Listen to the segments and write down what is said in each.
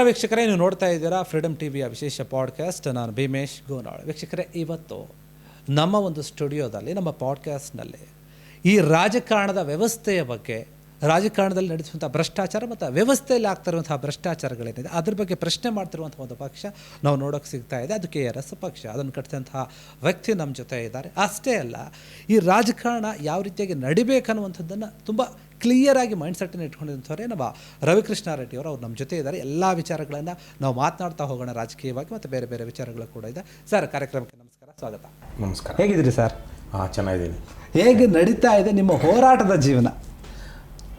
ವೀಕ್ಷಕರೇ, ನೀವು ನೋಡ್ತಾ ಇದ್ದೀರಾ ಫ್ರೀಡಮ್ ಟಿವಿಯ ವಿಶೇಷ ಪಾಡ್ಕಾಸ್ಟ್. ನಾನು ಭೀಮೇಶ್ ಗೋನಾಳ್. ವೀಕ್ಷಕರೇ, ಇವತ್ತು ನಮ್ಮ ಒಂದು ಸ್ಟುಡಿಯೋದಲ್ಲಿ, ನಮ್ಮ ಪಾಡ್ಕಾಸ್ಟ್ನಲ್ಲಿ ಈ ರಾಜಕಾರಣದ ವ್ಯವಸ್ಥೆಯ ಬಗ್ಗೆ, ರಾಜಕಾರಣದಲ್ಲಿ ನಡೆಸುವಂಥ ಭ್ರಷ್ಟಾಚಾರ ಮತ್ತು ವ್ಯವಸ್ಥೆಯಲ್ಲಿ ಆಗ್ತಿರುವಂತಹ ಭ್ರಷ್ಟಾಚಾರಗಳೇನಿದೆ ಅದ್ರ ಬಗ್ಗೆ ಪ್ರಶ್ನೆ ಮಾಡ್ತಿರುವಂಥ ಒಂದು ಪಕ್ಷ ನಾವು ನೋಡೋಕ್ಕೆ ಸಿಗ್ತಾ ಇದೆ. ಅದು KRS ಪಕ್ಷ. ಅದನ್ನು ಕಟ್ಟಿದಂತಹ ವ್ಯಕ್ತಿ ನಮ್ಮ ಜೊತೆ ಇದ್ದಾರೆ. ಅಷ್ಟೇ ಅಲ್ಲ, ಈ ರಾಜಕಾರಣ ಯಾವ ರೀತಿಯಾಗಿ ನಡಿಬೇಕನ್ನುವಂಥದ್ದನ್ನು ತುಂಬ ಕ್ಲಿಯರಾಗಿ ಮೈಂಡ್ಸೆಟ್ಟನ್ನು ಇಟ್ಕೊಂಡಿರುವಂಥವ್ರೆ ನಮ್ಮ ರವಿಕೃಷ್ಣ ರೆಡ್ಡಿ ಅವರು ನಮ್ಮ ಜೊತೆ ಇದ್ದಾರೆ. ಎಲ್ಲ ವಿಚಾರಗಳನ್ನು ನಾವು ಮಾತನಾಡ್ತಾ ಹೋಗೋಣ, ರಾಜಕೀಯವಾಗಿ ಮತ್ತು ಬೇರೆ ಬೇರೆ ವಿಚಾರಗಳು ಕೂಡ ಇದೆ. ಸರ್, ಕಾರ್ಯಕ್ರಮಕ್ಕೆ ನಮಸ್ಕಾರ, ಸ್ವಾಗತ. ನಮಸ್ಕಾರ. ಹೇಗಿದ್ದೀರಿ ಸರ್? ಚೆನ್ನಾಗಿದ್ದೀನಿ. ಹೇಗೆ ನಡೀತಾ ಇದೆ ನಿಮ್ಮ ಹೋರಾಟದ ಜೀವನ?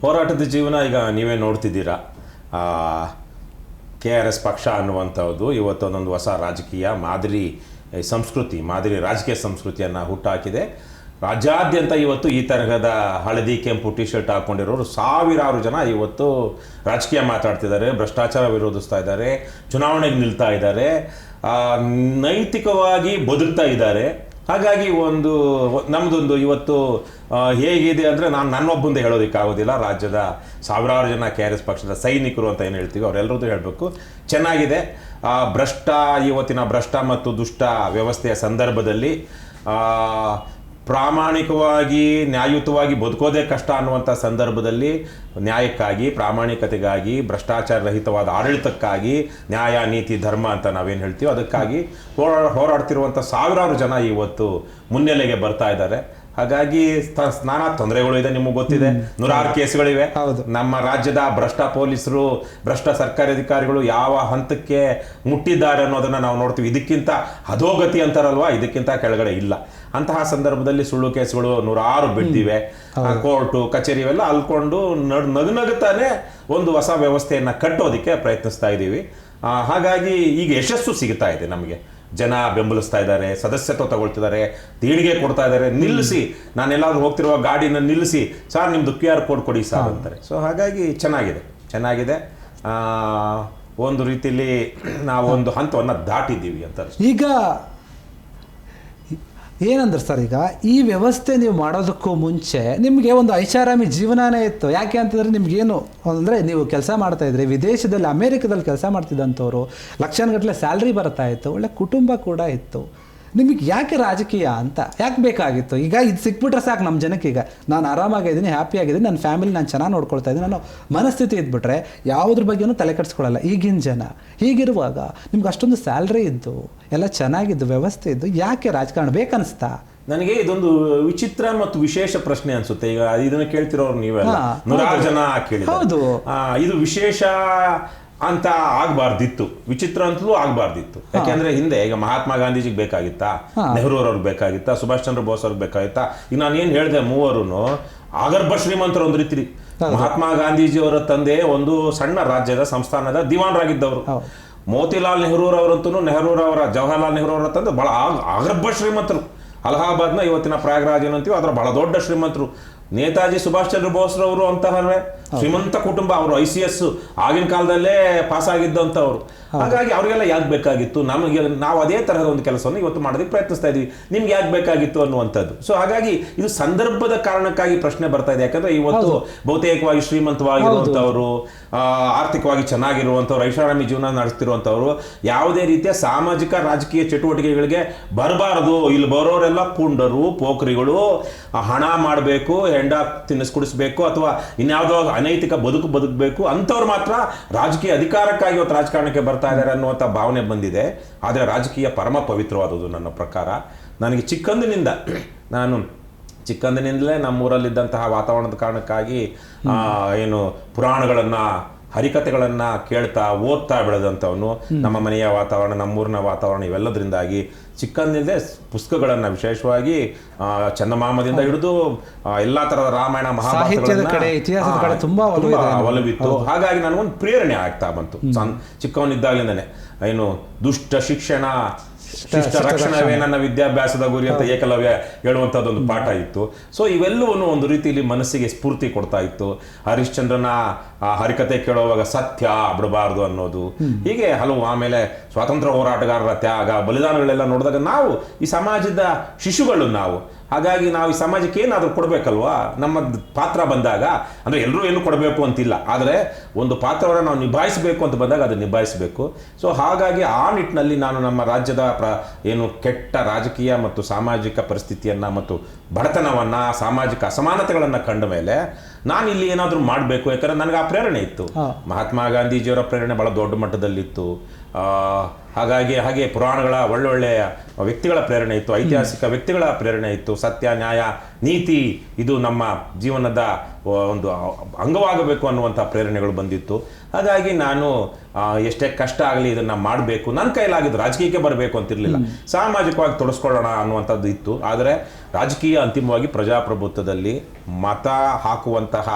ಹೋರಾಟದ ಜೀವನ ಈಗ ನೀವೇ ನೋಡ್ತಿದ್ದೀರಾ. KRS ಪಕ್ಷ ಅನ್ನುವಂಥದ್ದು ಇವತ್ತು ಒಂದೊಂದು ಹೊಸ ರಾಜಕೀಯ ಮಾದರಿ ಸಂಸ್ಕೃತಿ, ಮಾದರಿ ರಾಜಕೀಯ ಸಂಸ್ಕೃತಿಯನ್ನು ಹುಟ್ಟಾಕಿದೆ. ರಾಜ್ಯಾದ್ಯಂತ ಇವತ್ತು ಈ ತರಹದ ಹಳದಿ ಕೆಂಪು ಟಿ ಶರ್ಟ್ ಹಾಕ್ಕೊಂಡಿರೋರು ಸಾವಿರಾರು ಜನ ಇವತ್ತು ರಾಜಕೀಯ ಮಾತಾಡ್ತಿದ್ದಾರೆ, ಭ್ರಷ್ಟಾಚಾರ ವಿರೋಧಿಸ್ತಾ ಇದ್ದಾರೆ, ಚುನಾವಣೆಗೆ ನಿಲ್ತಾ ಇದ್ದಾರೆ, ನೈತಿಕವಾಗಿ ಬದುಕ್ತಾ ಇದ್ದಾರೆ. ಹಾಗಾಗಿ ನಮ್ಮದೊಂದು ಇವತ್ತು ಹೇಗಿದೆ ಅಂದರೆ, ನನ್ನೊಬ್ಬಂದು ಹೇಳೋದಕ್ಕಾಗೋದಿಲ್ಲ. ರಾಜ್ಯದ ಸಾವಿರಾರು ಜನ KRS ಪಕ್ಷದ ಸೈನಿಕರು ಅಂತ ಏನು ಹೇಳ್ತೀವಿ ಅವರೆಲ್ಲರದ್ದು ಹೇಳಬೇಕು. ಚೆನ್ನಾಗಿದೆ. ಇವತ್ತಿನ ಭ್ರಷ್ಟ ಮತ್ತು ದುಷ್ಟ ವ್ಯವಸ್ಥೆಯ ಸಂದರ್ಭದಲ್ಲಿ ಪ್ರಾಮಾಣಿಕವಾಗಿ ನ್ಯಾಯಯುತವಾಗಿ ಬದುಕೋದೇ ಕಷ್ಟ ಅನ್ನುವಂಥ ಸಂದರ್ಭದಲ್ಲಿ ನ್ಯಾಯಕ್ಕಾಗಿ, ಪ್ರಾಮಾಣಿಕತೆಗಾಗಿ, ಭ್ರಷ್ಟಾಚಾರ ರಹಿತವಾದ ಆಡಳಿತಕ್ಕಾಗಿ, ನ್ಯಾಯ ನೀತಿ ಧರ್ಮ ಅಂತ ನಾವೇನು ಹೇಳ್ತೀವೋ ಅದಕ್ಕಾಗಿ ಹೋರಾಡ್ತಿರುವಂಥ ಸಾವಿರಾರು ಜನ ಇವತ್ತು ಮುನ್ನೆಲೆಗೆ ಬರ್ತಾ ಇದ್ದಾರೆ. ಹಾಗಾಗಿ ನಾನಾ ತೊಂದರೆಗಳು ಇದೆ, ನಿಮಗೆ ಗೊತ್ತಿದೆ. 106 ಕೇಸ್ಗಳಿವೆ. ನಮ್ಮ ರಾಜ್ಯದ ಭ್ರಷ್ಟ ಪೊಲೀಸರು, ಭ್ರಷ್ಟ ಸರ್ಕಾರಿ ಅಧಿಕಾರಿಗಳು ಯಾವ ಹಂತಕ್ಕೆ ಮುಟ್ಟಿದ್ದಾರೆ ಅನ್ನೋದನ್ನ ನಾವು ನೋಡ್ತೀವಿ. ಇದಕ್ಕಿಂತ ಅಧೋಗತಿ ಅಂತಾರಲ್ವಾ, ಇದಕ್ಕಿಂತ ಕೆಳಗಡೆ ಇಲ್ಲ. ಅಂತಹ ಸಂದರ್ಭದಲ್ಲಿ ಸುಳ್ಳು ಕೇಸ್ಗಳು 106 ಬಿದ್ದಿವೆ. ಕೋರ್ಟು ಕಚೇರಿ ಇವೆಲ್ಲ ಅಲ್ಕೊಂಡು ನಗುನಗುತ್ತಾನೆ ಒಂದು ಹೊಸ ವ್ಯವಸ್ಥೆಯನ್ನು ಕಟ್ಟೋದಕ್ಕೆ ಪ್ರಯತ್ನಿಸ್ತಾ ಇದ್ದೀವಿ. ಹಾಗಾಗಿ ಈಗ ಯಶಸ್ಸು ಸಿಗ್ತಾ ಇದೆ ನಮಗೆ. ಜನ ಬೆಂಬಲಿಸ್ತಾ ಇದ್ದಾರೆ, ಸದಸ್ಯತ್ವ ತಗೊಳ್ತಿದ್ದಾರೆ, ದೇಣಿಗೆ ಕೊಡ್ತಾ ಇದ್ದಾರೆ. ನಿಲ್ಲಿಸಿ, ನಾನೆಲ್ಲಾದ್ರೂ ಹೋಗ್ತಿರುವ ಗಾಡಿನ ನಿಲ್ಲಿಸಿ, ಸರ್ ನಿಮ್ದು QR ಕೋಡ್ ಕೊಡಿ ಸರ್ ಅಂತಾರೆ. ಸೊ ಹಾಗಾಗಿ ಚೆನ್ನಾಗಿದೆ. ಒಂದು ರೀತಿಯಲ್ಲಿ ನಾವು ಒಂದು ಹಂತವನ್ನು ದಾಟಿದ್ದೀವಿ ಅಂತ. ಈಗ ಏನಂದ್ರೆ ಸರ್, ಈಗ ಈ ವ್ಯವಸ್ಥೆ ನೀವು ಮಾಡೋದಕ್ಕೂ ಮುಂಚೆ ನಿಮಗೆ ಒಂದು ಐಷಾರಾಮಿ ಜೀವನನೇ ಇತ್ತು. ಯಾಕೆ ಅಂತಂದರೆ ನಿಮಗೇನು ಅಂದರೆ, ನೀವು ಕೆಲಸ ಮಾಡ್ತಾಯಿದ್ರಿ ವಿದೇಶದಲ್ಲಿ, ಅಮೇರಿಕದಲ್ಲಿ ಕೆಲಸ ಮಾಡ್ತಿದ್ದಂಥವ್ರು, ಲಕ್ಷಾನುಗಟ್ಟಲೆ ಸ್ಯಾಲ್ರಿ ಬರ್ತಾ ಇತ್ತು, ಒಳ್ಳೆ ಕುಟುಂಬ ಕೂಡ ಇತ್ತು. ನಿಮಗೆ ಯಾಕೆ ರಾಜಕೀಯ ಅಂತ ಯಾಕೆ ಬೇಕಾಗಿತ್ತು? ಈಗ ಇದು ಸಿಕ್ಬಿಟ್ರೆ ಸಾಕು ನಮ್ಮ ಜನಕ್ಕೆ. ಈಗ ನಾನು ಆರಾಮಾಗಿದ್ದೀನಿ, ಹ್ಯಾಪಿಯಾಗಿದ್ದೀನಿ, ನನ್ನ ಫ್ಯಾಮಿಲಿ ನಾನು ಚೆನ್ನಾಗಿ ನೋಡ್ಕೊಳ್ತಾ ಇದ್ದೀನಿ ಅನ್ನೋ ಮನಸ್ಥಿತಿ ಇದ್ಬಿಟ್ರೆ ಯಾವುದ್ರ ಬಗ್ಗೆನೂ ತಲೆ ಕೆಡಿಸ್ಕೊಳ್ಳಲ್ಲ ಈಗಿನ ಜನ. ಹೀಗಿರುವಾಗ ನಿಮ್ಗೆ ಅಷ್ಟೊಂದು ಸ್ಯಾಲ್ರಿ ಇದ್ದು, ಎಲ್ಲ ಚೆನ್ನಾಗಿದ್ದು, ವ್ಯವಸ್ಥೆ ಇದ್ದು, ಯಾಕೆ ರಾಜಕಾರಣ ಬೇಕನ್ನಿಸ್ತಾ? ನನಗೆ ಇದೊಂದು ವಿಚಿತ್ರ ಮತ್ತು ವಿಶೇಷ ಪ್ರಶ್ನೆ ಅನ್ಸುತ್ತೆ. ಈಗ ಇದನ್ನ ಕೇಳ್ತಿರೋರು ನೀವೆಲ್ಲ 106 ಜನ ಕೇಳಿದ್ರು. ಇದು ವಿಶೇಷ ಅಂತ ಆಗಬಾರ್ದಿತ್ತು, ವಿಚಿತ್ರ ಅಂತಲೂ ಆಗಬಾರ್ದಿತ್ತು. ಯಾಕೆಂದ್ರೆ ಹಿಂದೆ ಈಗ ಮಹಾತ್ಮ ಗಾಂಧೀಜಿಗೆ ಬೇಕಾಗಿತ್ತಾ, ನೆಹರು ಅವ್ರಿಗೆ ಬೇಕಾಗಿತ್ತಾ, ಸುಭಾಷ್ ಚಂದ್ರ ಬೋಸ್ ಅವ್ರಿಗೆ ಬೇಕಾಗಿತ್ತಾ? ಈಗ ನಾನು ಏನು ಹೇಳಿದೆ, ಮೂವರೂ ಆಗರ್ಭ ಶ್ರೀಮಂತರು ಒಂದು ರೀತಿ. ಮಹಾತ್ಮ ಗಾಂಧೀಜಿ ಅವರ ತಂದೆ ಒಂದು ಸಣ್ಣ ರಾಜ್ಯದ ಸಂಸ್ಥಾನದ ದಿವಾನರಾಗಿದ್ದವರು. ಮೋತಿಲಾಲ್ ನೆಹರೂರವರಂತೂ ಜವಾಹರ್ಲಾಲ್ ನೆಹರು ಅವರ ತಂದೆ ಬಹಳ ಆಗರ್ಭ ಶ್ರೀಮಂತರು. ಅಲಹಾಬಾದ್ನ ಇವತ್ತಿನ ಪ್ರಯಾಗ್ರಾಜ್ ಏನಂತೀವಿ ಅದರ ಬಹಳ ದೊಡ್ಡ ಶ್ರೀಮಂತರು. ನೇತಾಜಿ ಸುಭಾಷ್ ಚಂದ್ರ ಬೋಸ್ರವರು ಅಂತಹವೇ ಶ್ರೀಮಂತ ಕುಟುಂಬ. ಅವರು ICS ಆಗಿನ ಕಾಲದಲ್ಲೇ ಪಾಸ್ ಆಗಿದ್ದಂಥವ್ರು. ಹಾಗಾಗಿ ಅವರಿಗೆಲ್ಲ ಯಾಕೆ ಬೇಕಾಗಿತ್ತು? ನಾವು ಅದೇ ತರಹದ ಒಂದು ಕೆಲಸವನ್ನು ಇವತ್ತು ಮಾಡೋದಕ್ಕೆ ಪ್ರಯತ್ನಿಸ್ತಾ ಇದೀವಿ. ನಿಮ್ಗೆ ಯಾಕೆ ಬೇಕಾಗಿತ್ತು ಅನ್ನುವಂಥದ್ದು. ಸೊ ಹಾಗಾಗಿ ಇದು ಸಂದರ್ಭದ ಕಾರಣಕ್ಕಾಗಿ ಪ್ರಶ್ನೆ ಬರ್ತಾ ಇದೆ. ಯಾಕಂದ್ರೆ ಇವತ್ತು ಬಹುತೇಕವಾಗಿ ಶ್ರೀಮಂತವಾಗಿರುವಂಥವ್ರು, ಆರ್ಥಿಕವಾಗಿ ಚೆನ್ನಾಗಿರುವಂಥವ್ರು, ಐಷಾರಾಮಿ ಜೀವನ ನಡೆಸ್ತಿರುವಂಥವ್ರು ಯಾವುದೇ ರೀತಿಯ ಸಾಮಾಜಿಕ ರಾಜಕೀಯ ಚಟುವಟಿಕೆಗಳಿಗೆ ಬರಬಾರದು. ಇಲ್ಲಿ ಬರೋರೆಲ್ಲ ಪುಂಡರು, ಪೋಖ್ರಿಗಳು, ಹಣ ಮಾಡಬೇಕು, ಹೆಂಡ ತಿನ್ನಿಸ್ಕುಡಿಸ್ಬೇಕು, ಅಥವಾ ಇನ್ಯಾವುದೋ ಅನೈತಿಕ ಬದುಕಬೇಕು ಅಂಥವ್ರು ಮಾತ್ರ ರಾಜಕೀಯ ಅಧಿಕಾರಕ್ಕಾಗಿ ಇವತ್ತು ರಾಜಕಾರಣಕ್ಕೆ ಬರ್ತಾ ಇದ್ದಾರೆ ಅನ್ನುವಂಥ ಭಾವನೆ ಬಂದಿದೆ. ಆದರೆ ರಾಜಕೀಯ ಪರಮ ಪವಿತ್ರವಾದದ್ದು ನನ್ನ ಪ್ರಕಾರ. ನನಗೆ ಚಿಕ್ಕಂದಿನಿಂದಲೇ ನಮ್ಮೂರಲ್ಲಿದ್ದಂತಹ ವಾತಾವರಣದ ಕಾರಣಕ್ಕಾಗಿ ಏನು ಪುರಾಣಗಳನ್ನು, ಹರಿಕಥೆಗಳನ್ನು ಕೇಳ್ತಾ ಓದ್ತಾ ಬೆಳೆದಂಥವನು. ನಮ್ಮ ಮನೆಯ ವಾತಾವರಣ, ನಮ್ಮೂರಿನ ವಾತಾವರಣ ಇವೆಲ್ಲದರಿಂದಾಗಿ ಚಿಕ್ಕಂದಿನಿಂದಲೇ ಪುಸ್ತಕಗಳನ್ನು, ವಿಶೇಷವಾಗಿ ಚಂದಮಾಮದಿಂದ ಹಿಡಿದು ಎಲ್ಲ ತರಹದ ರಾಮಾಯಣ ಮಹಾಭಾರತಗಳನ್ನ ತುಂಬಾ ಒಲವಿತ್ತು. ಹಾಗಾಗಿ ನನಗೊಂದು ಪ್ರೇರಣೆ ಆಗ್ತಾ ಬಂತು ಚಿಕ್ಕವನಿದ್ದಾಗಲಿಂದನೇ. ಏನು ದುಷ್ಟ ಶಿಕ್ಷಣ ಶಿಷ್ಟ ರಕ್ಷಣವೇ ನನ್ನ ವಿದ್ಯಾಭ್ಯಾಸದ ಗುರಿ ಅಂತ ಏಕಲವ್ಯ ಹೇಳುವಂಥದ್ದೊಂದು ಪಾಠ ಇತ್ತು. ಸೊ ಇವೆಲ್ಲವನ್ನು ಒಂದು ರೀತಿಯಲ್ಲಿ ಮನಸ್ಸಿಗೆ ಸ್ಫೂರ್ತಿ ಕೊಡ್ತಾ ಇತ್ತು. ಹರಿಶ್ಚಂದ್ರನ ಹರಿಕತೆ ಕೇಳುವಾಗ ಸತ್ಯ ಬಿಡಬಾರ್ದು ಅನ್ನೋದು, ಹೀಗೆ ಹಲವು. ಆಮೇಲೆ ಸ್ವಾತಂತ್ರ್ಯ ಹೋರಾಟಗಾರರ ತ್ಯಾಗ, ಬಲಿದಾನಗಳೆಲ್ಲ ನೋಡಿದಾಗ ನಾವು ಈ ಸಮಾಜದ ಶಿಶುಗಳು, ನಾವು ಹಾಗಾಗಿ ನಾವು ಈ ಸಮಾಜಕ್ಕೆ ಏನಾದರೂ ಕೊಡಬೇಕಲ್ವಾ, ನಮ್ಮ ಪಾತ್ರ ಬಂದಾಗ. ಅಂದರೆ ಎಲ್ಲರೂ ಏನು ಕೊಡಬೇಕು ಅಂತಿಲ್ಲ, ಆದರೆ ಒಂದು ಪಾತ್ರವನ್ನು ನಾವು ನಿಭಾಯಿಸಬೇಕು ಅಂತ ಬಂದಾಗ ಅದು ನಿಭಾಯಿಸಬೇಕು. ಸೊ ಹಾಗಾಗಿ ಆ ನಿಟ್ಟಿನಲ್ಲಿ ನಾನು ನಮ್ಮ ರಾಜ್ಯದ ಏನು ಕೆಟ್ಟ ರಾಜಕೀಯ ಮತ್ತು ಸಾಮಾಜಿಕ ಪರಿಸ್ಥಿತಿಯನ್ನು ಮತ್ತು ಬಡತನವನ್ನು, ಸಾಮಾಜಿಕ ಅಸಮಾನತೆಗಳನ್ನು ಕಂಡ ಮೇಲೆ ನಾನು ಇಲ್ಲಿ ಏನಾದರೂ ಮಾಡಬೇಕು. ಯಾಕಂದರೆ ನನಗೆ ಆ ಪ್ರೇರಣೆ ಇತ್ತು. ಮಹಾತ್ಮ ಗಾಂಧೀಜಿಯವರ ಪ್ರೇರಣೆ ಭಾಳ ದೊಡ್ಡ ಮಟ್ಟದಲ್ಲಿತ್ತು. ಹಾಗೆ ಪುರಾಣಗಳ ಒಳ್ಳೊಳ್ಳೆಯ ವ್ಯಕ್ತಿಗಳ ಪ್ರೇರಣೆ ಇತ್ತು, ಐತಿಹಾಸಿಕ ವ್ಯಕ್ತಿಗಳ ಪ್ರೇರಣೆ ಇತ್ತು. ಸತ್ಯ, ನ್ಯಾಯ, ನೀತಿ ಇದು ನಮ್ಮ ಜೀವನದ ಒಂದು ಅಂಗವಾಗಬೇಕು ಅನ್ನುವಂಥ ಪ್ರೇರಣೆಗಳು ಬಂದಿತ್ತು. ಹಾಗಾಗಿ ನಾನು ಎಷ್ಟೇ ಕಷ್ಟ ಆಗಲಿ ಇದನ್ನು ಮಾಡಬೇಕು, ನನ್ನ ಕೈಲಾಗಿದ್ದು ರಾಜಕೀಯಕ್ಕೆ ಬರಬೇಕು ಅಂತಿರಲಿಲ್ಲ, ಸಾಮಾಜಿಕವಾಗಿ ತೊಡಸ್ಕೊಳ್ಳೋಣ ಅನ್ನುವಂಥದ್ದು ಇತ್ತು. ಆದರೆ ರಾಜಕೀಯ ಅಂತಿಮವಾಗಿ ಪ್ರಜಾಪ್ರಭುತ್ವದಲ್ಲಿ ಮತ ಹಾಕುವಂತಹ,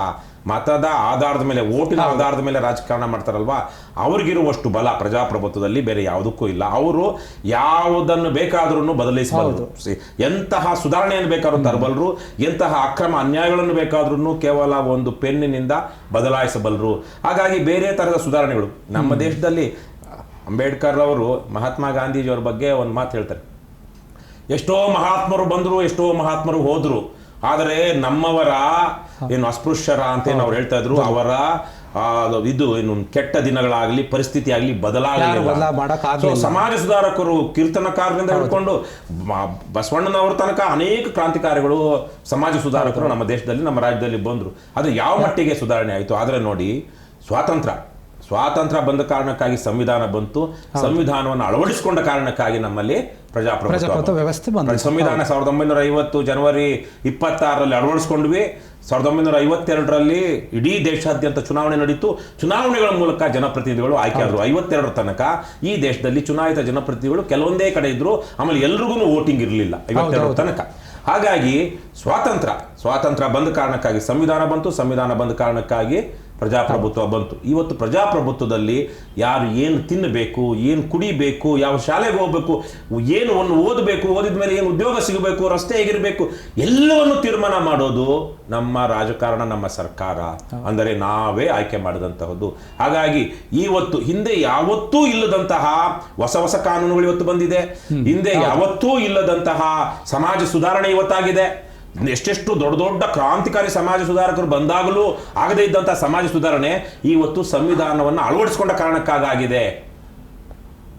ಮತದ ಆಧಾರದ ಮೇಲೆ, ಓಟಿನ ಆಧಾರದ ಮೇಲೆ ರಾಜಕಾರಣ ಮಾಡ್ತಾರಲ್ವಾ, ಅವ್ರಿಗಿರುವಷ್ಟು ಬಲ ಪ್ರಜಾಪ್ರಭುತ್ವದಲ್ಲಿ ಬೇರೆ ಯಾವುದಕ್ಕೂ ಇಲ್ಲ. ಅವರು ಯಾವುದನ್ನು ಬೇಕಾದ್ರೂ ಬದಲಿಸಬಲ್ಲರು, ಎಂತಹ ಸುಧಾರಣೆಯನ್ನು ಬೇಕಾದ್ರೂ ತರಬಲ್ಲರು, ಎಂತಹ ಅಕ್ರಮ ಅನ್ಯಾಯಗಳನ್ನು ಬೇಕಾದ್ರೂ ಕೇವಲ ಒಂದು ಪೆನ್ನಿನಿಂದ ಬದಲಾಯಿಸಬಲ್ಲರು. ಹಾಗಾಗಿ ಬೇರೆ ತರಹದ ಸುಧಾರಣೆಗಳು ನಮ್ಮ ದೇಶದಲ್ಲಿ. ಅಂಬೇಡ್ಕರ್ ಅವರು ಮಹಾತ್ಮ ಗಾಂಧೀಜಿಯವ್ರ ಬಗ್ಗೆ ಒಂದು ಮಾತು ಹೇಳ್ತಾರೆ, ಎಷ್ಟೋ ಮಹಾತ್ಮರು ಬಂದರು, ಎಷ್ಟೋ ಮಹಾತ್ಮರು ಹೋದರು, ಆದರೆ ನಮ್ಮವರ ಏನು ಅಸ್ಪೃಶ್ಯರ ಅಂತ ಏನು ಅವ್ರು ಹೇಳ್ತಾ ಇದ್ರು, ಅವರ ಇದು ಏನು ಕೆಟ್ಟ ದಿನಗಳಾಗಲಿ, ಪರಿಸ್ಥಿತಿ ಆಗಲಿ ಬದಲಾಗಲಿಲ್ಲ. ಸಮಾಜ ಸುಧಾರಕರು, ಕೀರ್ತನಕಾರರಿಂದ ಹಿಡ್ಕೊಂಡು ಬಸವಣ್ಣನವ್ರ ತನಕ ಅನೇಕ ಕ್ರಾಂತಿಕಾರಿಗಳು, ಸಮಾಜ ಸುಧಾರಕರು ನಮ್ಮ ದೇಶದಲ್ಲಿ, ನಮ್ಮ ರಾಜ್ಯದಲ್ಲಿ ಬಂದರು. ಅದು ಯಾವ ಮಟ್ಟಿಗೆ ಸುಧಾರಣೆ ಆಯಿತು. ಆದರೆ ನೋಡಿ, ಸ್ವಾತಂತ್ರ್ಯ ಬಂದ ಕಾರಣಕ್ಕಾಗಿ ಸಂವಿಧಾನ ಬಂತು, ಸಂವಿಧಾನವನ್ನು ಅಳವಡಿಸಿಕೊಂಡ ಕಾರಣಕ್ಕಾಗಿ ನಮ್ಮಲ್ಲಿ ಪ್ರಜಾಪ್ರಭುತ್ವ ವ್ಯವಸ್ಥೆ ಬಂತು. ಸಂವಿಧಾನ 1950 ಜನವರಿ 26ರಲ್ಲಿ ಅಳವಡಿಸ್ಕೊಂಡ್ವಿ. 1952ರಲ್ಲಿ ಇಡೀ ದೇಶಾದ್ಯಂತ ಚುನಾವಣೆ ನಡೀತು. ಚುನಾವಣೆಗಳ ಮೂಲಕ ಜನಪ್ರತಿನಿಧಿಗಳು ಆಯ್ಕೆಯಾದರು. 52ರ ತನಕ ಈ ದೇಶದಲ್ಲಿ ಚುನಾಯಿತ ಜನಪ್ರತಿನಿಧಿಗಳು ಕೆಲವೊಂದೇ ಕಡೆ ಇದ್ರು. ಆಮೇಲೆ ಎಲ್ರಿಗೂ ವೋಟಿಂಗ್ ಇರಲಿಲ್ಲ 52ರ ತನಕ. ಹಾಗಾಗಿ ಸ್ವಾತಂತ್ರ್ಯ ಬಂದ ಕಾರಣಕ್ಕಾಗಿ ಸಂವಿಧಾನ ಬಂತು, ಸಂವಿಧಾನ ಬಂದ ಕಾರಣಕ್ಕಾಗಿ ಪ್ರಜಾಪ್ರಭುತ್ವ ಬಂತು. ಇವತ್ತು ಪ್ರಜಾಪ್ರಭುತ್ವದಲ್ಲಿ ಯಾರು ಏನು ತಿನ್ನಬೇಕು, ಏನು ಕುಡಿಬೇಕು, ಯಾವ ಶಾಲೆಗೆ ಹೋಗ್ಬೇಕು, ಏನು ಓದಬೇಕು, ಓದಿದ ಮೇಲೆ ಏನು ಉದ್ಯೋಗ ಸಿಗಬೇಕು, ರಸ್ತೆ ಹೇಗಿರಬೇಕು, ಎಲ್ಲವನ್ನು ತೀರ್ಮಾನ ಮಾಡೋದು ನಮ್ಮ ರಾಜಕಾರಣ, ನಮ್ಮ ಸರ್ಕಾರ, ಅಂದರೆ ನಾವೇ ಆಯ್ಕೆ ಮಾಡಿದಂತಹದ್ದು. ಹಾಗಾಗಿ ಇವತ್ತು ಹಿಂದೆ ಯಾವತ್ತೂ ಇಲ್ಲದಂತಹ ಹೊಸ ಕಾನೂನುಗಳು ಇವತ್ತು ಬಂದಿದೆ. ಹಿಂದೆ ಯಾವತ್ತೂ ಇಲ್ಲದಂತಹ ಸಮಾಜ ಸುಧಾರಣೆ ಇವತ್ತಾಗಿದೆ. ಎಷ್ಟೆಷ್ಟು ದೊಡ್ಡ ಕ್ರಾಂತಿಕಾರಿ ಸಮಾಜ ಸುಧಾರಕರು ಬಂದಾಗಲೂ ಆಗದೇ ಇದ್ದಂತಹ ಸಮಾಜ ಸುಧಾರಣೆ ಇವತ್ತು ಸಂವಿಧಾನವನ್ನು ಅಳವಡಿಸಿಕೊಂಡ ಕಾರಣಕ್ಕಾಗಿದೆ.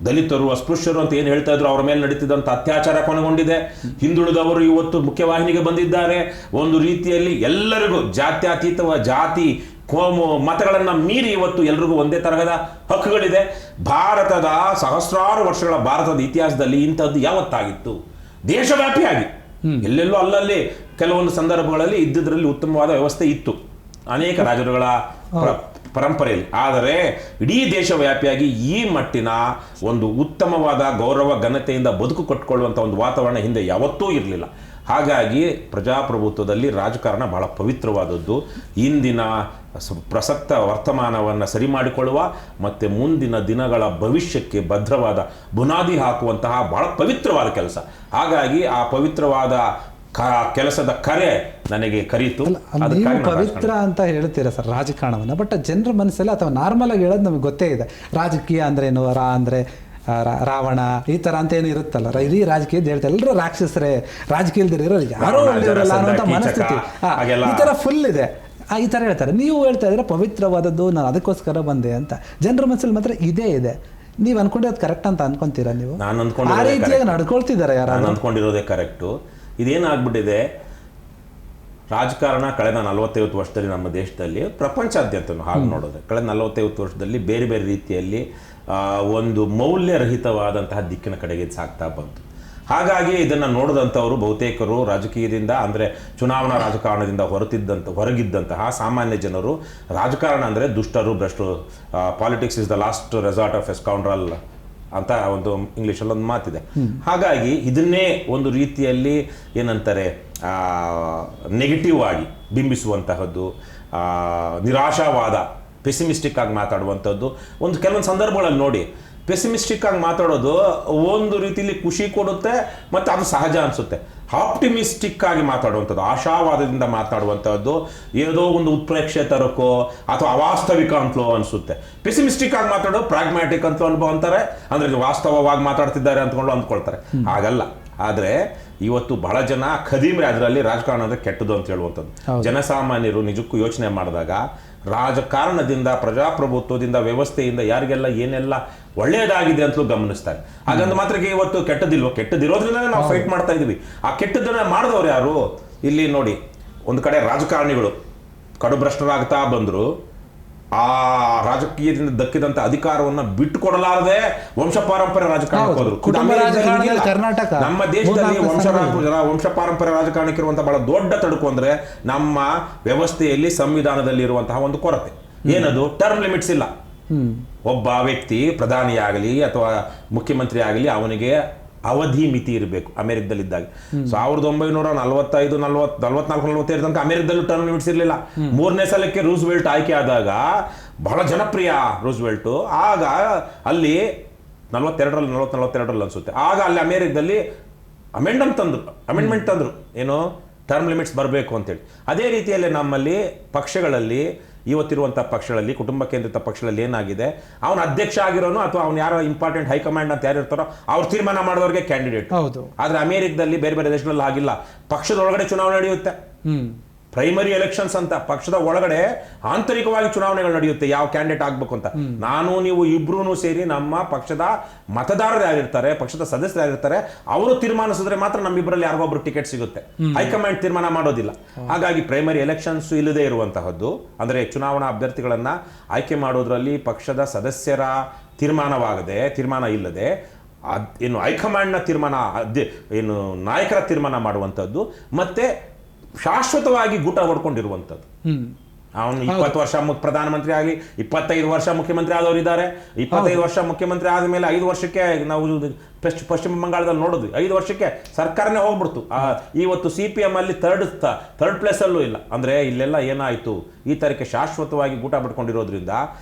ದಲಿತರು, ಅಸ್ಪೃಶ್ಯರು ಅಂತ ಏನು ಹೇಳ್ತಾ ಇದ್ರು, ಅವರ ಮೇಲೆ ನಡೀತಿದ್ದಂಥ ಅತ್ಯಾಚಾರ ಕೊನೆಗೊಂಡಿದೆ. ಹಿಂದುಳಿದವರು ಇವತ್ತು ಮುಖ್ಯವಾಹಿನಿಗೆ ಬಂದಿದ್ದಾರೆ. ಒಂದು ರೀತಿಯಲ್ಲಿ ಎಲ್ಲರಿಗೂ ಜಾತಿ, ಕೋಮು, ಮತಗಳನ್ನು ಮೀರಿ ಇವತ್ತು ಎಲ್ರಿಗೂ ಒಂದೇ ತರಹದ ಹಕ್ಕುಗಳಿದೆ. ಭಾರತದ ಸಹಸ್ರಾರು ವರ್ಷಗಳ ಭಾರತದ ಇತಿಹಾಸದಲ್ಲಿ ಇಂಥದ್ದು ಯಾವತ್ತಾಗಿತ್ತು? ದೇಶವ್ಯಾಪಿಯಾಗಿ ಎಲ್ಲೆಲ್ಲೋ ಅಲ್ಲಲ್ಲಿ ಕೆಲವೊಂದು ಸಂದರ್ಭಗಳಲ್ಲಿ ಇದ್ದುದರಲ್ಲಿ ಉತ್ತಮವಾದ ವ್ಯವಸ್ಥೆ ಇತ್ತು ಅನೇಕ ರಾಜರುಗಳ ಪರಂಪರೆಯಲ್ಲಿ. ಆದರೆ ಇಡೀ ದೇಶವ್ಯಾಪಿಯಾಗಿ ಈ ಮಟ್ಟಿನ ಒಂದು ಉತ್ತಮವಾದ ಗೌರವ ಘನತೆಯಿಂದ ಬದುಕು ಕಟ್ಟಿಕೊಳ್ಳುವಂಥ ಒಂದು ವಾತಾವರಣ ಹಿಂದೆ ಯಾವತ್ತೂ ಇರಲಿಲ್ಲ. ಹಾಗಾಗಿ ಪ್ರಜಾಪ್ರಭುತ್ವದಲ್ಲಿ ರಾಜಕಾರಣ ಬಹಳ ಪವಿತ್ರವಾದದ್ದು. ಇಂದಿನ ಪ್ರಸಕ್ತ ವರ್ತಮಾನವನ್ನು ಸರಿ ಮಾಡಿಕೊಳ್ಳುವ ಮತ್ತು ಮುಂದಿನ ದಿನಗಳ ಭವಿಷ್ಯಕ್ಕೆ ಭದ್ರವಾದ ಬುನಾದಿ ಹಾಕುವಂತಹ ಬಹಳ ಪವಿತ್ರವಾದ ಕೆಲಸ. ಹಾಗಾಗಿ ಆ ಪವಿತ್ರವಾದ ಕೆಲಸದ ಕರೆ ನನಗೆ ಕರೀತು. ನೀವು ಪವಿತ್ರ ಅಂತ ಹೇಳ್ತೀರಾ ಸರ್ ರಾಜಕಾರಣವನ್ನು, ಬಟ್ ಜನರ ಮನಸ್ಸಲ್ಲಿ ಅಥವಾ ನಾರ್ಮಲ್ ಆಗಿ ಹೇಳೋದು ನಮಗೆ ಗೊತ್ತೇ ಇದೆ. ರಾಜಕೀಯ ಅಂದ್ರೆ ಏನು, ಅಂದ್ರೆ ರಾವಣ ಈ ತರ ಅಂತ ಏನು ಇರುತ್ತಲ್ಲ, ಇಡೀ ರಾಜಕೀಯದ ಹೇಳ್ತಾರೆ ಎಲ್ಲರೂ ರಾಕ್ಷಸರೇ, ರಾಜಕೀಯದಲ್ಲಿ ಇರೋರು ಯಾರೋ ಒಳ್ಳೆಯವರಲ್ಲ ಅನ್ನುವಂಥ ಮನಸ್ಥಿತಿ ಈ ತರ ಫುಲ್ ಇದೆ. ಈ ತರ ಹೇಳ್ತಾರೆ. ನೀವು ಹೇಳ್ತಾ ಇದ್ರೆ ಪವಿತ್ರವಾದದ್ದು, ನಾನು ಅದಕ್ಕೋಸ್ಕರ ಬಂದೆ ಅಂತ. ಜನರ ಮನಸ್ಸಲ್ಲಿ ಮಾತ್ರ ಇದೇ ಇದೆ. ನೀವು ಅನ್ಕೊಂಡಿರೋದು ಕರೆಕ್ಟ್ ಅಂತ ಅನ್ಕೊಂತೀರಾ? ನೀವು ಆ ರೀತಿಯಾಗಿ ನಡ್ಕೊಳ್ತಿದ್ದಾರೆ ಯಾರು? ನಾನು ಅನ್ಕೊಂಡಿರೋದೇ ಕರೆಕ್ಟು. ಇದೇನಾಗ್ಬಿಟ್ಟಿದೆ, ರಾಜಕಾರಣ ಕಳೆದ 40-50 ವರ್ಷದಲ್ಲಿ ನಮ್ಮ ದೇಶದಲ್ಲಿ, ಪ್ರಪಂಚಾದ್ಯಂತ ಹಾಗೆ ನೋಡೋದು, ಕಳೆದ 40-50 ವರ್ಷದಲ್ಲಿ ಬೇರೆ ಬೇರೆ ರೀತಿಯಲ್ಲಿ ಒಂದು ಮೌಲ್ಯರಹಿತವಾದಂತಹ ದಿಕ್ಕಿನ ಕಡೆಗೆ ಸಾಗ್ತಾ ಬಂತು. ಹಾಗಾಗಿ ಇದನ್ನು ನೋಡಿದಂಥವರು ಬಹುತೇಕರು ರಾಜಕೀಯದಿಂದ, ಅಂದರೆ ಚುನಾವಣಾ ರಾಜಕಾರಣದಿಂದ ಹೊರಗಿದ್ದಂತಹ ಸಾಮಾನ್ಯ ಜನರು, ರಾಜಕಾರಣ ಅಂದರೆ ದುಷ್ಟರು, ಭ್ರಷ್ಟರು, politics is the last resort of a scoundrel ಅಂತ ಒಂದು ಇಂಗ್ಲೀಷಲ್ಲಿ ಒಂದು ಮಾತಿದೆ. ಹಾಗಾಗಿ ಇದನ್ನೇ ಒಂದು ರೀತಿಯಲ್ಲಿ ಏನಂತಾರೆ, ನೆಗೆಟಿವ್ ಆಗಿ ಬಿಂಬಿಸುವಂತಹದ್ದು, ನಿರಾಶಾವಾದ, ಪೆಸಿಮಿಸ್ಟಿಕ್ ಆಗಿ ಮಾತಾಡುವಂಥದ್ದು. ಕೆಲವೊಂದು ಸಂದರ್ಭಗಳಲ್ಲಿ ನೋಡಿ, ಪೆಸಿಮಿಸ್ಟಿಕ್ ಆಗಿ ಮಾತಾಡೋದು ಒಂದು ರೀತಿಯಲ್ಲಿ ಖುಷಿ ಕೊಡುತ್ತೆ ಮತ್ತು ಅದು ಸಹಜ ಅನಿಸುತ್ತೆ. ಆಪ್ಟಿಮಿಸ್ಟಿಕ್ ಆಗಿ ಮಾತಾಡುವಂಥದ್ದು, ಆಶಾವಾದದಿಂದ ಮಾತಾಡುವಂಥದ್ದು ಏನೋ ಒಂದು ಉತ್ಪ್ರೇಕ್ಷೆ ತರಕೋ ಅಥವಾ ಅವಾಸ್ತವಿಕ ಅಂತಲೋ ಅನಿಸುತ್ತೆ. ಪೆಸಿಮಿಸ್ಟಿಕ್ ಆಗಿ ಮಾತಾಡೋ ಪ್ರಾಗ್ಮ್ಯಾಟಿಕ್ ಅಂತಲೋ ಅನುಭವ ಅಂತಾರೆ, ಅಂದರೆ ವಾಸ್ತವವಾಗಿ ಮಾತಾಡ್ತಿದ್ದಾರೆ ಅಂದ್ಕೊಂಡು ಅಂದ್ಕೊಳ್ತಾರೆ. ಹಾಗಲ್ಲ. ಆದರೆ ಇವತ್ತು ಬಹಳ ಜನ ಖದೀಮ್ರೆ ಅದರಲ್ಲಿ ರಾಜಕಾರಣ ಅಂದರೆ ಕೆಟ್ಟದು ಅಂತ ಹೇಳುವಂಥದ್ದು. ಜನಸಾಮಾನ್ಯರು ನಿಜಕ್ಕೂ ಯೋಚನೆ ಮಾಡಿದಾಗ ರಾಜಕಾರಣದಿಂದ, ಪ್ರಜಾಪ್ರಭುತ್ವದಿಂದ, ವ್ಯವಸ್ಥೆಯಿಂದ ಯಾರಿಗೆಲ್ಲ ಏನೆಲ್ಲ ಒಳ್ಳೆಯದಾಗಿದೆ ಅಂತಲೂ ಗಮನಿಸ್ತಾರೆ. ಹಾಗಂದ ಮಾತ್ರಕ್ಕೆ ಇವತ್ತು ಕೆಟ್ಟದಿರೋದ್ರಿಂದ ನಾವು ಫೈಟ್ ಮಾಡ್ತಾ ಇದೀವಿ. ಆ ಕೆಟ್ಟದನ್ನ ಮಾಡಿದವ್ರು ಯಾರು? ಇಲ್ಲಿ ನೋಡಿ, ಒಂದು ಕಡೆ ರಾಜಕಾರಣಿಗಳು ಕಡುಭ್ರಷ್ಟರಾಗ್ತಾ ಬಂದ್ರು, ಆ ರಾಜಕೀಯದಿಂದ ದಕ್ಕಿದಂತ ಅಧಿಕಾರವನ್ನ ಬಿಟ್ಟು ಕೊಡಲಾರದೆ ವಂಶ ಪಾರಂಪರ್ಯ ರಾಜಕಾರಣಕ್ಕೆ ಹೋದ್ರು. ನಮ್ಮ ದೇಶದಲ್ಲಿ ವಂಶ ಪಾರಂಪರ್ಯ ರಾಜಕಾರಣಕ್ಕೆ ಇರುವಂತಹ ಬಹಳ ದೊಡ್ಡ ತಡುಕು ಅಂದ್ರೆ ನಮ್ಮ ವ್ಯವಸ್ಥೆಯಲ್ಲಿ, ಸಂವಿಧಾನದಲ್ಲಿ ಇರುವಂತಹ ಒಂದು ಕೊರತೆ. ಏನದು? ಟರ್ಮ್ ಲಿಮಿಟ್ಸ್ ಇಲ್ಲ. ಒಬ್ಬ ವ್ಯಕ್ತಿ ಪ್ರಧಾನಿಯಾಗಲಿ ಅಥವಾ ಮುಖ್ಯಮಂತ್ರಿ ಆಗಲಿ ಅವನಿಗೆ ಅವಧಿ ಮಿತಿ ಇರಬೇಕು. ಅಮೆರಿಕದಲ್ಲಿದ್ದಾಗ 1945, 44 ತನಕ ಅಮೆರಿಕದಲ್ಲೂ ಟರ್ಮ್ ಲಿಮಿಟ್ಸ್ ಇರಲಿಲ್ಲ. 3ನೇ ಸಲಕ್ಕೆ ರೂಸ್ವೆಲ್ಟ್ ಆಯ್ಕೆ ಆದಾಗ ಬಹಳ ಜನಪ್ರಿಯ ರೂಸ್ವೆಲ್ಟ್. ಆಗ ಅಲ್ಲಿ 42 ಅನ್ಸುತ್ತೆ. ಆಗ ಅಲ್ಲಿ ಅಮೆರಿಕದಲ್ಲಿ ಅಮೆಂಡ್ಮೆಂಟ್ ತಂದ್ರು, ಏನು ಟರ್ಮ್ ಲಿಮಿಟ್ಸ್ ಬರಬೇಕು ಅಂತೇಳಿ. ಅದೇ ರೀತಿಯಲ್ಲಿ ನಮ್ಮಲ್ಲಿ ಪಕ್ಷಗಳಲ್ಲಿ, ಇವತ್ತಿರುವಂಥ ಪಕ್ಷಗಳಲ್ಲಿ, ಕುಟುಂಬ ಕೇಂದ್ರಿತ ಪಕ್ಷಗಳಲ್ಲಿ ಏನಾಗಿದೆ, ಅವನ ಅಧ್ಯಕ್ಷ ಆಗಿರೋನು ಅಥವಾ ಅವ್ನು ಯಾರೋ ಇಂಪಾರ್ಟೆಂಟ್ ಹೈಕಮಾಂಡ್ ಅಂತ ಯಾರು ಇರ್ತಾರೋ ಅವ್ರು ತೀರ್ಮಾನ ಮಾಡಿದವ್ರಿಗೆ ಕ್ಯಾಂಡಿಡೇಟ್. ಆದ್ರೆ ಅಮೆರಿಕದಲ್ಲಿ ಬೇರೆ ಬೇರೆ ದೇಶಗಳಲ್ಲಿ ಆಗಿಲ್ಲ. ಪಕ್ಷದ ಒಳಗಡೆ ಚುನಾವಣೆ ನಡೆಯುತ್ತೆ. ಪ್ರೈಮರಿ ಎಲೆಕ್ಷನ್ಸ್ ಅಂತ ಪಕ್ಷದ ಒಳಗಡೆ ಆಂತರಿಕವಾಗಿ ಚುನಾವಣೆಗಳು ನಡೆಯುತ್ತೆ, ಯಾವ ಕ್ಯಾಂಡಿಡೇಟ್ ಆಗ್ಬೇಕು ಅಂತ. ನಾನು ನೀವು ಇಬ್ರು ಸೇರಿ ನಮ್ಮ ಪಕ್ಷದ ಮತದಾರರು ಯಾರಿರ್ತಾರೆ, ಪಕ್ಷದ ಸದಸ್ಯರು ಯಾರಿರ್ತಾರೆ, ಅವರು ತೀರ್ಮಾನಿಸಿದ್ರೆ ಮಾತ್ರ ನಮ್ಮಿಬ್ಬರಲ್ಲಿ ಯಾರಿಗೊಬ್ರು ಟಿಕೆಟ್ ಸಿಗುತ್ತೆ. ಹೈಕಮಾಂಡ್ ತೀರ್ಮಾನ ಮಾಡೋದಿಲ್ಲ. ಹಾಗಾಗಿ ಪ್ರೈಮರಿ ಎಲೆಕ್ಷನ್ಸ್ ಇಲ್ಲದೆ ಇರುವಂತಹದ್ದು, ಅಂದ್ರೆ ಚುನಾವಣಾ ಅಭ್ಯರ್ಥಿಗಳನ್ನ ಆಯ್ಕೆ ಮಾಡೋದ್ರಲ್ಲಿ ಪಕ್ಷದ ಸದಸ್ಯರ ತೀರ್ಮಾನ ಇಲ್ಲದೆ ಏನು ಹೈಕಮಾಂಡ್ನ ತೀರ್ಮಾನ, ಏನು ನಾಯಕರ ತೀರ್ಮಾನ ಮಾಡುವಂಥದ್ದು, ಮತ್ತೆ ಶಾಶ್ವತವಾಗಿ ಗೂಟ ಹೊಡ್ಕೊಂಡಿರುವಂಥದ್ದು. ಅವನು 20 ವರ್ಷ ಪ್ರಧಾನಮಂತ್ರಿ ಆಗಿ 25 ವರ್ಷ ಮುಖ್ಯಮಂತ್ರಿ ಆದವರು ಇದ್ದಾರೆ. 25 ವರ್ಷ ಮುಖ್ಯಮಂತ್ರಿ ಆದಮೇಲೆ 5 ವರ್ಷಕ್ಕೆ ನಾವು ಪಶ್ಚಿಮ ಬಂಗಾಳದಲ್ಲಿ ನೋಡಿದ್ವಿ, 5 ವರ್ಷಕ್ಕೆ ಸರ್ಕಾರನೇ ಹೋಗ್ಬಿಡ್ತು. ಇವತ್ತು CPM ಅಲ್ಲಿ ಥರ್ಡ್ ಪ್ಲೇಸ್ ಅಲ್ಲೂ ಇಲ್ಲ. ಅಂದ್ರೆ ಇಲ್ಲೆಲ್ಲ ಏನಾಯ್ತು, ಈ ತರಕ್ಕೆ ಶಾಶ್ವತವಾಗಿ ಗೂಟ ಬಿಟ್ಕೊಂಡಿರೋದ್ರಿಂದ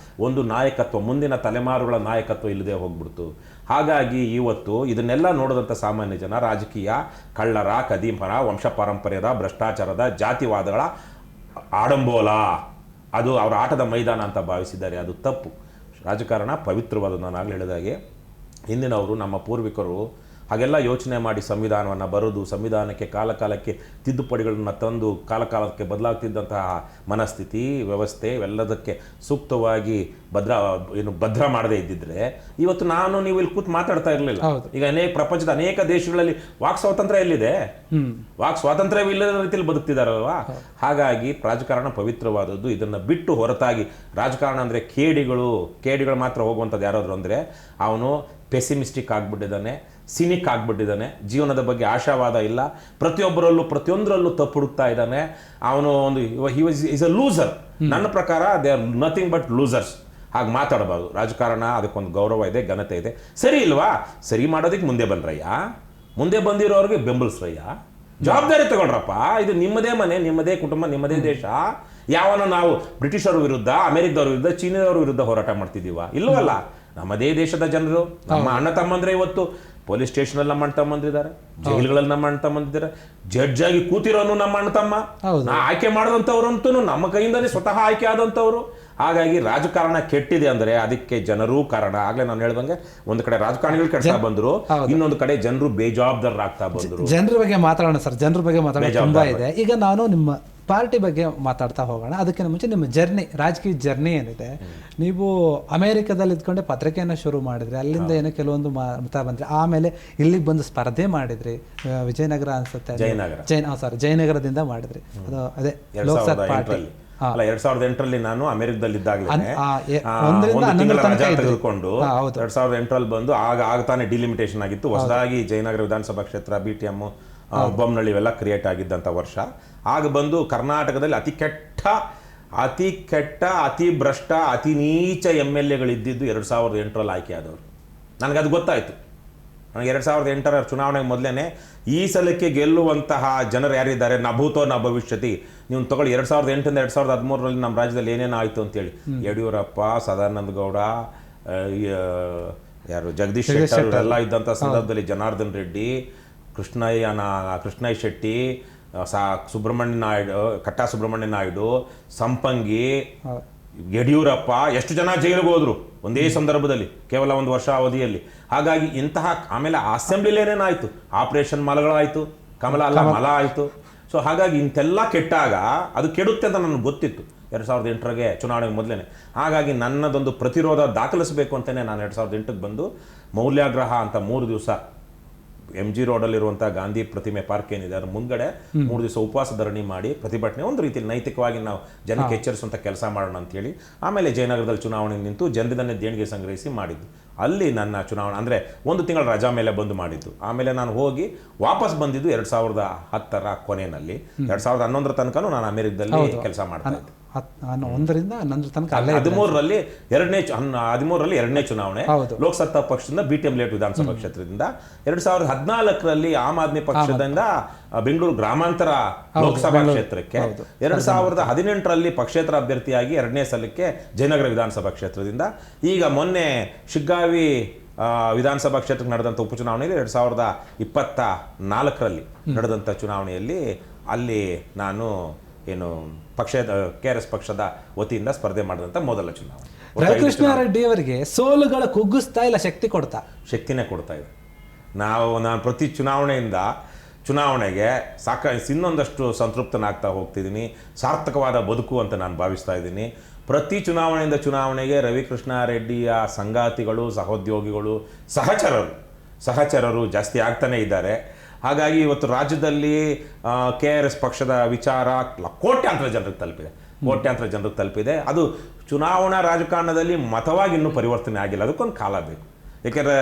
ಒಂದು ನಾಯಕತ್ವ, ಮುಂದಿನ ತಲೆಮಾರುಗಳ ನಾಯಕತ್ವ ಇಲ್ಲದೆ ಹೋಗ್ಬಿಡ್ತು. ಹಾಗಾಗಿ ಇವತ್ತು ಇದನ್ನೆಲ್ಲ ನೋಡಿದಂಥ ಸಾಮಾನ್ಯ ಜನ ರಾಜಕೀಯ ಕಳ್ಳರ, ಕದೀಮರ, ವಂಶ ಪಾರಂಪರ್ಯದ, ಭ್ರಷ್ಟಾಚಾರದ, ಜಾತಿವಾದಗಳ ಆಡಂಬೋಲ, ಅದು ಅವರ ಆಟದ ಮೈದಾನ ಅಂತ ಭಾವಿಸಿದ್ದಾರೆ. ಅದು ತಪ್ಪು. ರಾಜಕಾರಣ ಪವಿತ್ರವಾದ. ನಾನು ಆಗಲೇ ಹೇಳಿದಾಗೆ ಹಿಂದಿನವರು, ನಮ್ಮ ಪೂರ್ವಿಕರು ಹಾಗೆಲ್ಲ ಯೋಚನೆ ಮಾಡಿ ಸಂವಿಧಾನವನ್ನು ಬರೆದು, ಸಂವಿಧಾನಕ್ಕೆ ಕಾಲಕಾಲಕ್ಕೆ ತಿದ್ದುಪಡಿಗಳನ್ನು ತಂದು, ಕಾಲಕಾಲಕ್ಕೆ ಬದಲಾಗ್ತಿದ್ದಂತಹ ಮನಸ್ಥಿತಿ, ವ್ಯವಸ್ಥೆ ಇವೆಲ್ಲದಕ್ಕೆ ಸೂಕ್ತವಾಗಿ ಭದ್ರ ಮಾಡದೇ ಇದ್ದಿದ್ರೆ ಇವತ್ತು ನಾನು ನೀವು ಇಲ್ಲಿ ಕೂತು ಮಾತಾಡ್ತಾ ಇರಲಿಲ್ಲ. ಈಗ ಪ್ರಪಂಚದ ಅನೇಕ ದೇಶಗಳಲ್ಲಿ ವಾಕ್ ಸ್ವಾತಂತ್ರ್ಯ ಎಲ್ಲಿದೆ? ವಾಕ್ ಸ್ವಾತಂತ್ರ್ಯವಿಲ್ಲದ ರೀತಿಯಲ್ಲಿ ಬದುಕ್ತಿದಾರಲ್ವಾ? ಹಾಗಾಗಿ ರಾಜಕಾರಣ ಪವಿತ್ರವಾದದ್ದು. ಇದನ್ನ ಬಿಟ್ಟು ಹೊರತಾಗಿ ರಾಜಕಾರಣ ಅಂದ್ರೆ ಕೇಡಿಗಳು ಮಾತ್ರ ಹೋಗುವಂಥದ್ದು ಯಾರಾದ್ರು ಅಂದ್ರೆ ಅವನು ಪೆಸಿಮಿಸ್ಟಿಕ್ ಆಗ್ಬಿಟ್ಟಿದ್ದಾನೆ, ಸಿನಿಕ್ ಆಗ್ಬಿಟ್ಟಿದ್ದಾನೆ, ಜೀವನದ ಬಗ್ಗೆ ಆಶಾವಾದ ಇಲ್ಲ, ಪ್ರತಿಯೊಂದರಲ್ಲೂ ತಪ್ಪು ಹುಡುಕ್ತಾ ಇದ್ದಾನೆ. ಅವನು ಈಸ್ ಅ ಲೂಸರ್. ನನ್ನ ಪ್ರಕಾರ they are nothing but losers. ಹಾಗೆ ಮಾತಾಡಬಾರ್ದು. ರಾಜಕಾರಣ ಅದಕ್ಕೊಂದು ಗೌರವ ಇದೆ, ಘನತೆ ಇದೆ. ಸರಿ ಇಲ್ವಾ? ಸರಿ ಮಾಡೋದಕ್ಕೆ ಮುಂದೆ ಬನ್ರಯ್ಯ, ಮುಂದೆ ಬಂದಿರೋರಿಗೆ ಬೆಂಬಲಿಸ್ರಯ್ಯ, ಜವಾಬ್ದಾರಿ ತಗೊಳ್ರಪ್ಪ. ಇದು ನಿಮ್ಮದೇ ಮನೆ, ನಿಮ್ಮದೇ ಕುಟುಂಬ, ನಿಮ್ಮದೇ ದೇಶ. ಯಾವನ ನಾವು ಬ್ರಿಟಿಷರ ವಿರುದ್ಧ, ಅಮೆರಿಕದವ್ರ ವಿರುದ್ಧ, ಚೀನಾದವ್ರ ವಿರುದ್ಧ ಹೋರಾಟ ಮಾಡ್ತಿದ್ದೀವ? ಇಲ್ಲವಲ್ಲ. ನಮ್ಮದೇ ದೇಶದ ಜನರು, ನಮ್ಮ ಅಣ್ಣ ತಮ್ಮಂದ್ರೆ ಇವತ್ತು ಪೊಲೀಸ್ ಸ್ಟೇಷನ್ ಅಲ್ಲಿ ನಮ್ಮ ಅಣ್ಣ ತಮ್ಮಂದಿದ್ದಾರೆ, ಜೈಲ್ಗಳಲ್ಲಿ ನಮ್ಮ ಅಣ್ಣ ತಮ್ಮಂದಿದ್ದಾರೆ, ಜಡ್ಜ್ ಆಗಿ ಕೂತಿರೋನು ನಮ್ಮ ಅಣ್ಣ ತಮ್ಮ, ಆಯ್ಕೆ ಮಾಡಿದಂಥವ್ರಂತೂ ನಮ್ಮ ಕೈಯಿಂದಲೇ ಸ್ವತಃ ಆಯ್ಕೆ ಆದಂಥವ್ರು. ಹಾಗಾಗಿ ರಾಜಕಾರಣ ಕೆಟ್ಟಿದೆ ಅಂದ್ರೆ ಅದಕ್ಕೆ ಜನರೂ ಕಾರಣ. ಆಗ್ಲೇ ನಾನು ಹೇಳ್ದಂಗೆ ಒಂದು ಕಡೆ ರಾಜಕಾರಣಿಗಳು ಕೆಡ್ತಾ ಬಂದ್ರು, ಇನ್ನೊಂದು ಕಡೆ ಜನರು ಬೇಜವಾಬ್ದಾರರಾಗ್ತಾ ಬಂದ್ರು. ಜನರ ಬಗ್ಗೆ ಮಾತಾಡೋಣ ಸರ್. ಜನರ ಬಗ್ಗೆ ಮಾತಾಡೋಣ ತುಂಬಾ ಇದೆ. ಈಗ ನಾನು ನಿಮ್ಮ ಪಾರ್ಟಿ ಬಗ್ಗೆ ಮಾತಾಡ್ತಾ ಹೋಗೋಣ. ಅದಕ್ಕಿಂತ ಮುಂಚೆ ನಿಮ್ಮ ರಾಜಕೀಯ ಜರ್ನಿ ಏನಿದೆ, ನೀವು ಅಮೆರಿಕದಲ್ಲಿ ಇದ್ಕೊಂಡೆ ಪತ್ರಿಕೆಯನ್ನು ಶುರು ಮಾಡಿದ್ರಿ, ಅಲ್ಲಿಂದ ಏನೋ ಕೆಲವೊಂದು ಮತ ಬಂದ್ರಿ, ಆಮೇಲೆ ಇಲ್ಲಿಗೆ ಬಂದು ಸ್ಪರ್ಧೆ ಮಾಡಿದ್ರಿ, ವಿಜಯನಗರ ಅನ್ಸುತ್ತೆ, ಜಯನಗರದಿಂದ ಮಾಡಿದ್ರಿ. ಅದು ಅದೇ ಲೋಕಸಭಾ ಪಾರ್ಟಿ 2008ರಲ್ಲಿ ನಾನು ಅಮೆರಿಕದಲ್ಲಿ ಇದ್ದಾಗಲೇ ರಜಾ ತೆಗೆದುಕೊಂಡು 2008ರಲ್ಲಿ ಬಂದು ಆಗ ತಾನೇ ಡಿಲಿಮಿಟೇಷನ್ ಆಗಿತ್ತು. ಹೊಸದಾಗಿ ಜಯನಗರ ವಿಧಾನಸಭಾ ಕ್ಷೇತ್ರ, BTM, ಬೊಮ್ಮನಹಳ್ಳಿ ಇವೆಲ್ಲ ಕ್ರಿಯೇಟ್ ಆಗಿದ್ದಂಥ ವರ್ಷ. ಆಗ ಬಂದು ಕರ್ನಾಟಕದಲ್ಲಿ ಅತಿ ಕೆಟ್ಟ, ಅತಿ ಭ್ರಷ್ಟ, ಅತಿ ನೀಚ MLAಗಳಿದ್ದಿದ್ದು 2008ರಲ್ಲಿ ಆಯ್ಕೆ ಆದವರು. ನನಗದು ಗೊತ್ತಾಯಿತು. ನನಗೆ 2008ರ ಚುನಾವಣೆಗೆ ಮೊದಲೇ ಈ ಸಲಕ್ಕೆ ಗೆಲ್ಲುವಂತಹ ಜನರು ಯಾರಿದ್ದಾರೆ, ನಭೂತೋ ನ ಭವಿಷ್ಯತಿ. ನೀವು ತಗೊಳ್ಳಿ 2008ರಿಂದ 2013ರಲ್ಲಿ ನಮ್ಮ ರಾಜ್ಯದಲ್ಲಿ ಏನೇನು ಆಯಿತು ಅಂತೇಳಿ. ಯಡಿಯೂರಪ್ಪ, ಸದಾನಂದ ಗೌಡ, ಯಾರು ಜಗದೀಶ್ ಶೆಟ್ಟರ್ ಎಲ್ಲ ಇದ್ದಂಥ ಸಂದರ್ಭದಲ್ಲಿ ಜನಾರ್ದನ್ ರೆಡ್ಡಿ, ಕೃಷ್ಣಯ್ಯ ಶೆಟ್ಟಿ, ಸುಬ್ರಹ್ಮಣ್ಯ ನಾಯ್ಡು, ಕಟ್ಟಾ ಸುಬ್ರಹ್ಮಣ್ಯ ನಾಯ್ಡು, ಸಂಪಂಗಿ, ಯಡಿಯೂರಪ್ಪ ಎಷ್ಟು ಜನ ಜೈಲಿಗೆ ಹೋದ್ರು ಒಂದೇ ಸಂದರ್ಭದಲ್ಲಿ, ಕೇವಲ 1 ವರ್ಷ ಅವಧಿಯಲ್ಲಿ. ಹಾಗಾಗಿ ಇಂತಹ, ಆಮೇಲೆ ಅಸೆಂಬ್ಲಿಲೇನೇನಾಯಿತು, ಆಪರೇಷನ್ ಮಲಗಳಾಯಿತು, ಕಮಲ ಅಲ್ಲ ಮಲ ಆಯಿತು. ಸೊ ಹಾಗಾಗಿ ಇಂತೆಲ್ಲ ಕೆಟ್ಟಾಗ ಅದು ಕೆಡುತ್ತೆ ಅಂತ ನನಗೆ ಗೊತ್ತಿತ್ತು 2008ಗೆ ಚುನಾವಣೆಗೆ ಮೊದಲೇ. ಹಾಗಾಗಿ ನನ್ನದೊಂದು ಪ್ರತಿರೋಧ ದಾಖಲಿಸಬೇಕು ಅಂತಲೇ ನಾನು 2008ಕ್ಕೆ ಬಂದು ಮೌಲ್ಯಾಗ್ರಹ ಅಂತ 3 ದಿವಸ MG ರೋಡಲ್ಲಿರುವಂಥ ಗಾಂಧಿ ಪ್ರತಿಮೆ ಪಾರ್ಕ್ ಏನಿದೆ ಅದ್ರ ಮುಂದ್ಗಡೆ 3 ದಿವಸ ಉಪವಾಸ ಧರಣಿ ಮಾಡಿ ಪ್ರತಿಭಟನೆ, ಒಂದು ರೀತಿಯಲ್ಲಿ ನೈತಿಕವಾಗಿ ನಾವು ಜನಕ್ಕೆ ಎಚ್ಚರಿಸುವಂಥ ಕೆಲಸ ಮಾಡೋಣ ಅಂತೇಳಿ. ಆಮೇಲೆ ಜಯನಗರದಲ್ಲಿ ಚುನಾವಣೆ ನಿಂತು ಜನರಿಂದನೇ ದೇಣಿಗೆ ಸಂಗ್ರಹಿಸಿ ಮಾಡಿದ್ದು. ಅಲ್ಲಿ ನನ್ನ ಚುನಾವಣೆ ಅಂದರೆ 1 ತಿಂಗಳ ರಜಾ ಮೇಲೆ ಬಂದು ಮಾಡಿದ್ದು. ಆಮೇಲೆ ನಾನು ಹೋಗಿ ವಾಪಸ್ ಬಂದಿದ್ದು 2010ರ ಕೊನೆಯಲ್ಲಿ. 2011ರ ತನಕನೂ ನಾನು ಅಮೆರಿಕದಲ್ಲಿ ಕೆಲಸ ಮಾಡ್ತಾ ಇದ್ದೆ. 1ರಿಂದ 11 ತನಕ 13ರಲ್ಲಿ ಎರಡನೇ ಚುನಾವಣೆ ಲೋಕಸತ್ತಾ ಪಕ್ಷದಿಂದ BTM ಲೇಟ್ ವಿಧಾನಸಭಾ ಕ್ಷೇತ್ರದಿಂದ. 2014ರಲ್ಲಿ ಆಮ್ ಆದ್ಮಿ ಪಕ್ಷದಿಂದ ಬೆಂಗಳೂರು ಗ್ರಾಮಾಂತರ ಲೋಕಸಭಾ ಕ್ಷೇತ್ರಕ್ಕೆ, 2018ರಲ್ಲಿ ಪಕ್ಷೇತರ ಅಭ್ಯರ್ಥಿಯಾಗಿ 2ನೇ ಸಲಕ್ಕೆ ಜಯನಗರ ವಿಧಾನಸಭಾ ಕ್ಷೇತ್ರದಿಂದ. ಈಗ ಮೊನ್ನೆ ಶಿಗ್ಗಾವಿ ವಿಧಾನಸಭಾ ಕ್ಷೇತ್ರಕ್ಕೆ ನಡೆದಂಥ ಉಪಚುನಾವಣೆಯಲ್ಲಿ 2024ರಲ್ಲಿ ನಡೆದಂಥ ಚುನಾವಣೆಯಲ್ಲಿ ಅಲ್ಲಿ ನಾನು KRS ಪಕ್ಷದ ವತಿಯಿಂದ ಸ್ಪರ್ಧೆ ಮಾಡಿದಂಥ ಮೊದಲ ಚುನಾವಣೆ. ರವಿಕೃಷ್ಣ ರೆಡ್ಡಿ ಅವರಿಗೆ ಸೋಲುಗಳ ಕುಗ್ಗಿಸ್ತಾ ಇಲ್ಲ, ಶಕ್ತಿನೇ ಕೊಡ್ತಾ ಇದೆ. ನಾನು ಪ್ರತಿ ಚುನಾವಣೆಗೆ ಇನ್ನೊಂದಷ್ಟು ಸಂತೃಪ್ತನಾಗ್ತಾ ಹೋಗ್ತಿದ್ದೀನಿ. ಸಾರ್ಥಕವಾದ ಬದುಕು ಅಂತ ನಾನು ಭಾವಿಸ್ತಾ ಇದ್ದೀನಿ. ಪ್ರತಿ ಚುನಾವಣೆಯಿಂದ ಚುನಾವಣೆಗೆ ರವಿಕೃಷ್ಣ ರೆಡ್ಡಿಯ ಸಂಗಾತಿಗಳು, ಸಹೋದ್ಯೋಗಿಗಳು, ಸಹಚರರು ಜಾಸ್ತಿ ಆಗ್ತಾನೆ ಇದ್ದಾರೆ. ಹಾಗಾಗಿ ಇವತ್ತು ರಾಜ್ಯದಲ್ಲಿ KRS ಪಕ್ಷದ ವಿಚಾರ ಕೋಟ್ಯಾಂತರ ಜನರಿಗೆ ತಲುಪಿದೆ. ಅದು ಚುನಾವಣಾ ರಾಜಕಾರಣದಲ್ಲಿ ಮತವಾಗಿ ಇನ್ನೂ ಪರಿವರ್ತನೆ ಆಗಿಲ್ಲ, ಅದಕ್ಕೊಂದು ಕಾಲ ಬೇಕು. ಏಕೆಂದರೆ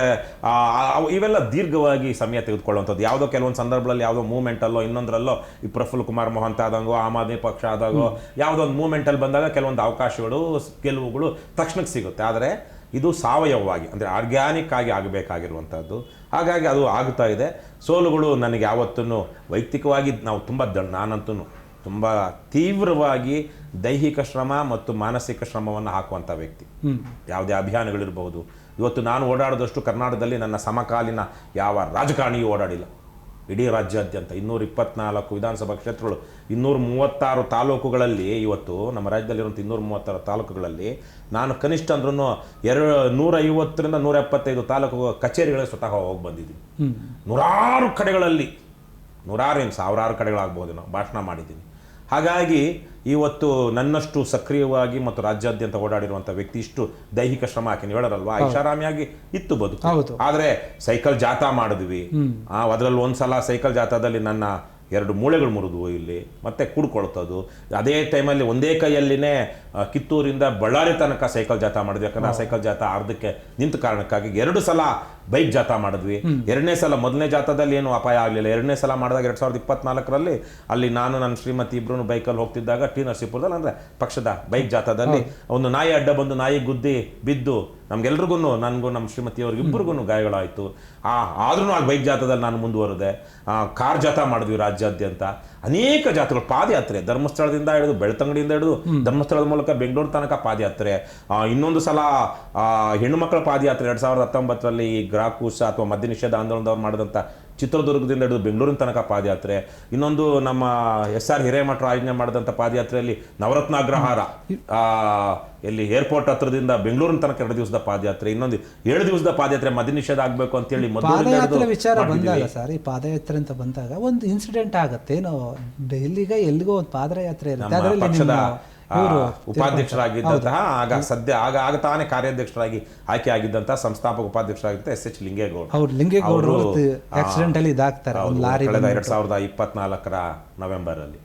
ಇವೆಲ್ಲ ದೀರ್ಘವಾಗಿ ಸಮಯ ತೆಗೆದುಕೊಳ್ಳುವಂಥದ್ದು. ಯಾವುದೋ ಕೆಲವೊಂದು ಸಂದರ್ಭದಲ್ಲಿ ಯಾವುದೋ ಮೂವ್ಮೆಂಟಲ್ಲೋ ಇನ್ನೊಂದರಲ್ಲೋ ಈ ಪ್ರಫುಲ್ ಕುಮಾರ್ ಮೊಹಂತ ಆದಂಗೋ, ಆಮ್ ಆದ್ಮಿ ಪಕ್ಷ ಆದಾಗೋ, ಯಾವುದೋ ಒಂದು ಮೂವ್ಮೆಂಟಲ್ಲಿ ಬಂದಾಗ ಕೆಲವೊಂದು ಅವಕಾಶಗಳು, ಗೆಲುವುಗಳು ತಕ್ಷಣಕ್ಕೆ ಸಿಗುತ್ತೆ. ಆದರೆ ಇದು ಸಾವಯವವಾಗಿ ಅಂದರೆ ಆರ್ಗ್ಯಾನಿಕ್ ಆಗಿ ಆಗಬೇಕಾಗಿರುವಂಥದ್ದು. ಹಾಗಾಗಿ ಅದು ಆಗುತ್ತಾ ಇದೆ. ಸೋಲುಗಳು ನನಗೆ ಯಾವತ್ತೂ ವೈಯಕ್ತಿಕವಾಗಿ ನಾನಂತೂ ತುಂಬ ತೀವ್ರವಾಗಿ ದೈಹಿಕ ಶ್ರಮ ಮತ್ತು ಮಾನಸಿಕ ಶ್ರಮವನ್ನು ಹಾಕುವಂಥ ವ್ಯಕ್ತಿ. ಯಾವುದೇ ಅಭಿಯಾನಗಳಿರಬಹುದು. ಇವತ್ತು ನಾನು ಓಡಾಡಿದಷ್ಟು ಕರ್ನಾಟಕದಲ್ಲಿ ನನ್ನ ಸಮಕಾಲೀನ ಯಾವ ರಾಜಕಾರಣಿಯೂ ಓಡಾಡಿಲ್ಲ. ಇಡೀ ರಾಜ್ಯಾದ್ಯಂತ 224 ವಿಧಾನಸಭಾ ಕ್ಷೇತ್ರಗಳು, 236 ತಾಲೂಕುಗಳಲ್ಲಿ, ಇವತ್ತು ನಮ್ಮ ರಾಜ್ಯದಲ್ಲಿರುವಂಥ 236 ತಾಲೂಕುಗಳಲ್ಲಿ ನಾನು ಕನಿಷ್ಠ ಅಂದ್ರೂ 150ರಿಂದ 175 ತಾಲೂಕು ಕಚೇರಿಗಳಿಗೆ ಸ್ವತಃ ಹೋಗಿ ಬಂದಿದ್ದೀನಿ. ನೂರಾರು ಕಡೆಗಳಲ್ಲಿ, ಸಾವಿರಾರು ಕಡೆಗಳಾಗ್ಬೋದು ನಾವು ಭಾಷಣ ಮಾಡಿದ್ದೀನಿ. ಹಾಗಾಗಿ ಇವತ್ತು ನನ್ನಷ್ಟು ಸಕ್ರಿಯವಾಗಿ ಮತ್ತು ರಾಜ್ಯಾದ್ಯಂತ ಓಡಾಡಿರುವಂಥ ವ್ಯಕ್ತಿ ಇಷ್ಟು ದೈಹಿಕ ಶ್ರಮ ಹಾಕಿ ಹೇಳೋರಲ್ವಾ, ಐಷಾರಾಮಿಯಾಗಿ ಇತ್ತು ಬದುಕು. ಆದರೆ ಸೈಕಲ್ ಜಾಥಾ ಮಾಡಿದ್ವಿ. ಅದರಲ್ಲಿ ಒಂದ್ಸಲ ಸೈಕಲ್ ಜಾಥಾದಲ್ಲಿ ನನ್ನ 2 ಮೂಳೆಗಳು ಮುರಿದ್ವು ಇಲ್ಲಿ, ಮತ್ತೆ ಕುಡ್ಕೊಳ್ತದ್ದು. ಅದೇ ಟೈಮಲ್ಲಿ ಒಂದೇ ಕೈಯಲ್ಲಿನೇ ಕಿತ್ತೂರಿಂದ ಬಳ್ಳಾರಿ ತನಕ ಸೈಕಲ್ ಜಾಥಾ ಮಾಡಿದ್ವಿ. ಯಾಕಂದ್ರೆ ಆ ಸೈಕಲ್ ಜಾಥಾ ಅರ್ಧಕ್ಕೆ ನಿಂತ ಕಾರಣಕ್ಕಾಗಿ 2 ಸಲ ಬೈಕ್ ಜಾಥಾ ಮಾಡಿದ್ವಿ. 2ನೇ ಸಲ, ಮೊದಲನೇ ಜಾಥಾದಲ್ಲಿ ಏನು ಅಪಾಯ ಆಗಲಿಲ್ಲ. 2ನೇ ಸಲ ಮಾಡಿದಾಗ 2024ರಲ್ಲಿ ಅಲ್ಲಿ ನಾನು ನನ್ನ ಶ್ರೀಮತಿ ಇಬ್ಬರು ಬೈಕಲ್ಲಿ ಹೋಗ್ತಿದ್ದಾಗ ಟಿ ನರಸೀಪುರದಲ್ಲಿ, ಅಂದರೆ ಪಕ್ಷದ ಬೈಕ್ ಜಾಥಾದಲ್ಲಿ ಒಂದು ನಾಯಿ ಅಡ್ಡ ಬಂದು ನಾಯಿ ಗುದ್ದಿ ಬಿದ್ದು ನಮ್ಗೆಲ್ರಿಗೂ, ನನಗೂ ನಮ್ಮ ಶ್ರೀಮತಿಯವ್ರಿಗೆ ಇಬ್ಬರಿಗೂ ಗಾಯಗಳಾಯಿತು. ಆದ್ರೂ ಆ ಬೈಕ್ ಜಾಥಾದಲ್ಲಿ ನಾನು ಮುಂದುವರೆದೆ. ಕಾರ್ ಜಾಥಾ ಮಾಡಿದ್ವಿ ರಾಜ್ಯಾದ್ಯಂತ. ಅನೇಕ ಜಾತ್ರೆಗಳು, ಪಾದಯಾತ್ರೆ, ಧರ್ಮಸ್ಥಳದಿಂದ ಹಿಡಿದು ಬೆಳ್ತಂಗಡಿಯಿಂದ ಹಿಡಿದು ಧರ್ಮಸ್ಥಳದ ಮೂಲಕ ಬೆಂಗಳೂರು ತನಕ ಪಾದಯಾತ್ರೆ. ಇನ್ನೊಂದು ಸಲ ಹೆಣ್ಣುಮಕ್ಕಳ ಪಾದಯಾತ್ರೆ 2019ರಲ್ಲಿ ಈ ಗ್ರಾಕೂಸ ಅಥವಾ ಮದ್ಯ ನಿಷೇಧ ಆಂದೋಲನದವ್ರು ಮಾಡಿದಂಥ ಚಿತ್ರದುರ್ಗದಿಂದ ಹಿಡಿದು ಬೆಂಗಳೂರಿನ ತನಕ ಪಾದಯಾತ್ರೆ. ಇನ್ನೊಂದು ನಮ್ಮ SR ಹಿರೇಮಠರು ಆಯೋಜನೆ ಮಾಡಿದಂಥ ಪಾದಯಾತ್ರೆಯಲ್ಲಿ ನವರತ್ನ ಅಗ್ರಹಾರ ಎಲ್ಲಿ ಏರ್ಪೋರ್ಟ್ ಹತ್ರದಿಂದ ಬೆಂಗಳೂರಿನ ತನಕ 2 ದಿವಸದ ಪಾದಯಾತ್ರೆ. ಇನ್ನೊಂದು 7 ದಿವಸದ ಪಾದಯಾತ್ರೆ ಮದ್ಯ ನಿಷೇಧ ಆಗಬೇಕು ಅಂತೇಳಿ ವಿಚಾರ ಬಂದಾಗ ಸರ್, ಈ ಪಾದಯಾತ್ರೆ ಅಂತ ಬಂದಾಗ ಒಂದು ಇನ್ಸಿಡೆಂಟ್ ಆಗುತ್ತೆ. ಏನೋ ಡೆಲ್ಲಿಗೆ ಎಲ್ಲಿಗೋ ಒಂದು ಪಾದಯಾತ್ರೆ ಇರುತ್ತೆ. ಉಪಾಧ್ಯಕ್ಷರಾಗಿದ್ದಂತಹ ಆಗ ತಾನೇ ಕಾರ್ಯಾಧ್ಯಕ್ಷರಾಗಿ ಆಯ್ಕೆ ಆಗಿದ್ದಂತಹ ಸಂಸ್ಥಾಪಕ ಉಪಾಧ್ಯಕ್ಷರಾಗಿದ್ದ SH ಲಿಂಗೇಗೌಡರು ಆಕ್ಸಿಡೆಂಟಲ್ಲಿ ಇದಾಗ್ತಾರೆ 2024ರ ನವೆಂಬರಲ್ಲಿ.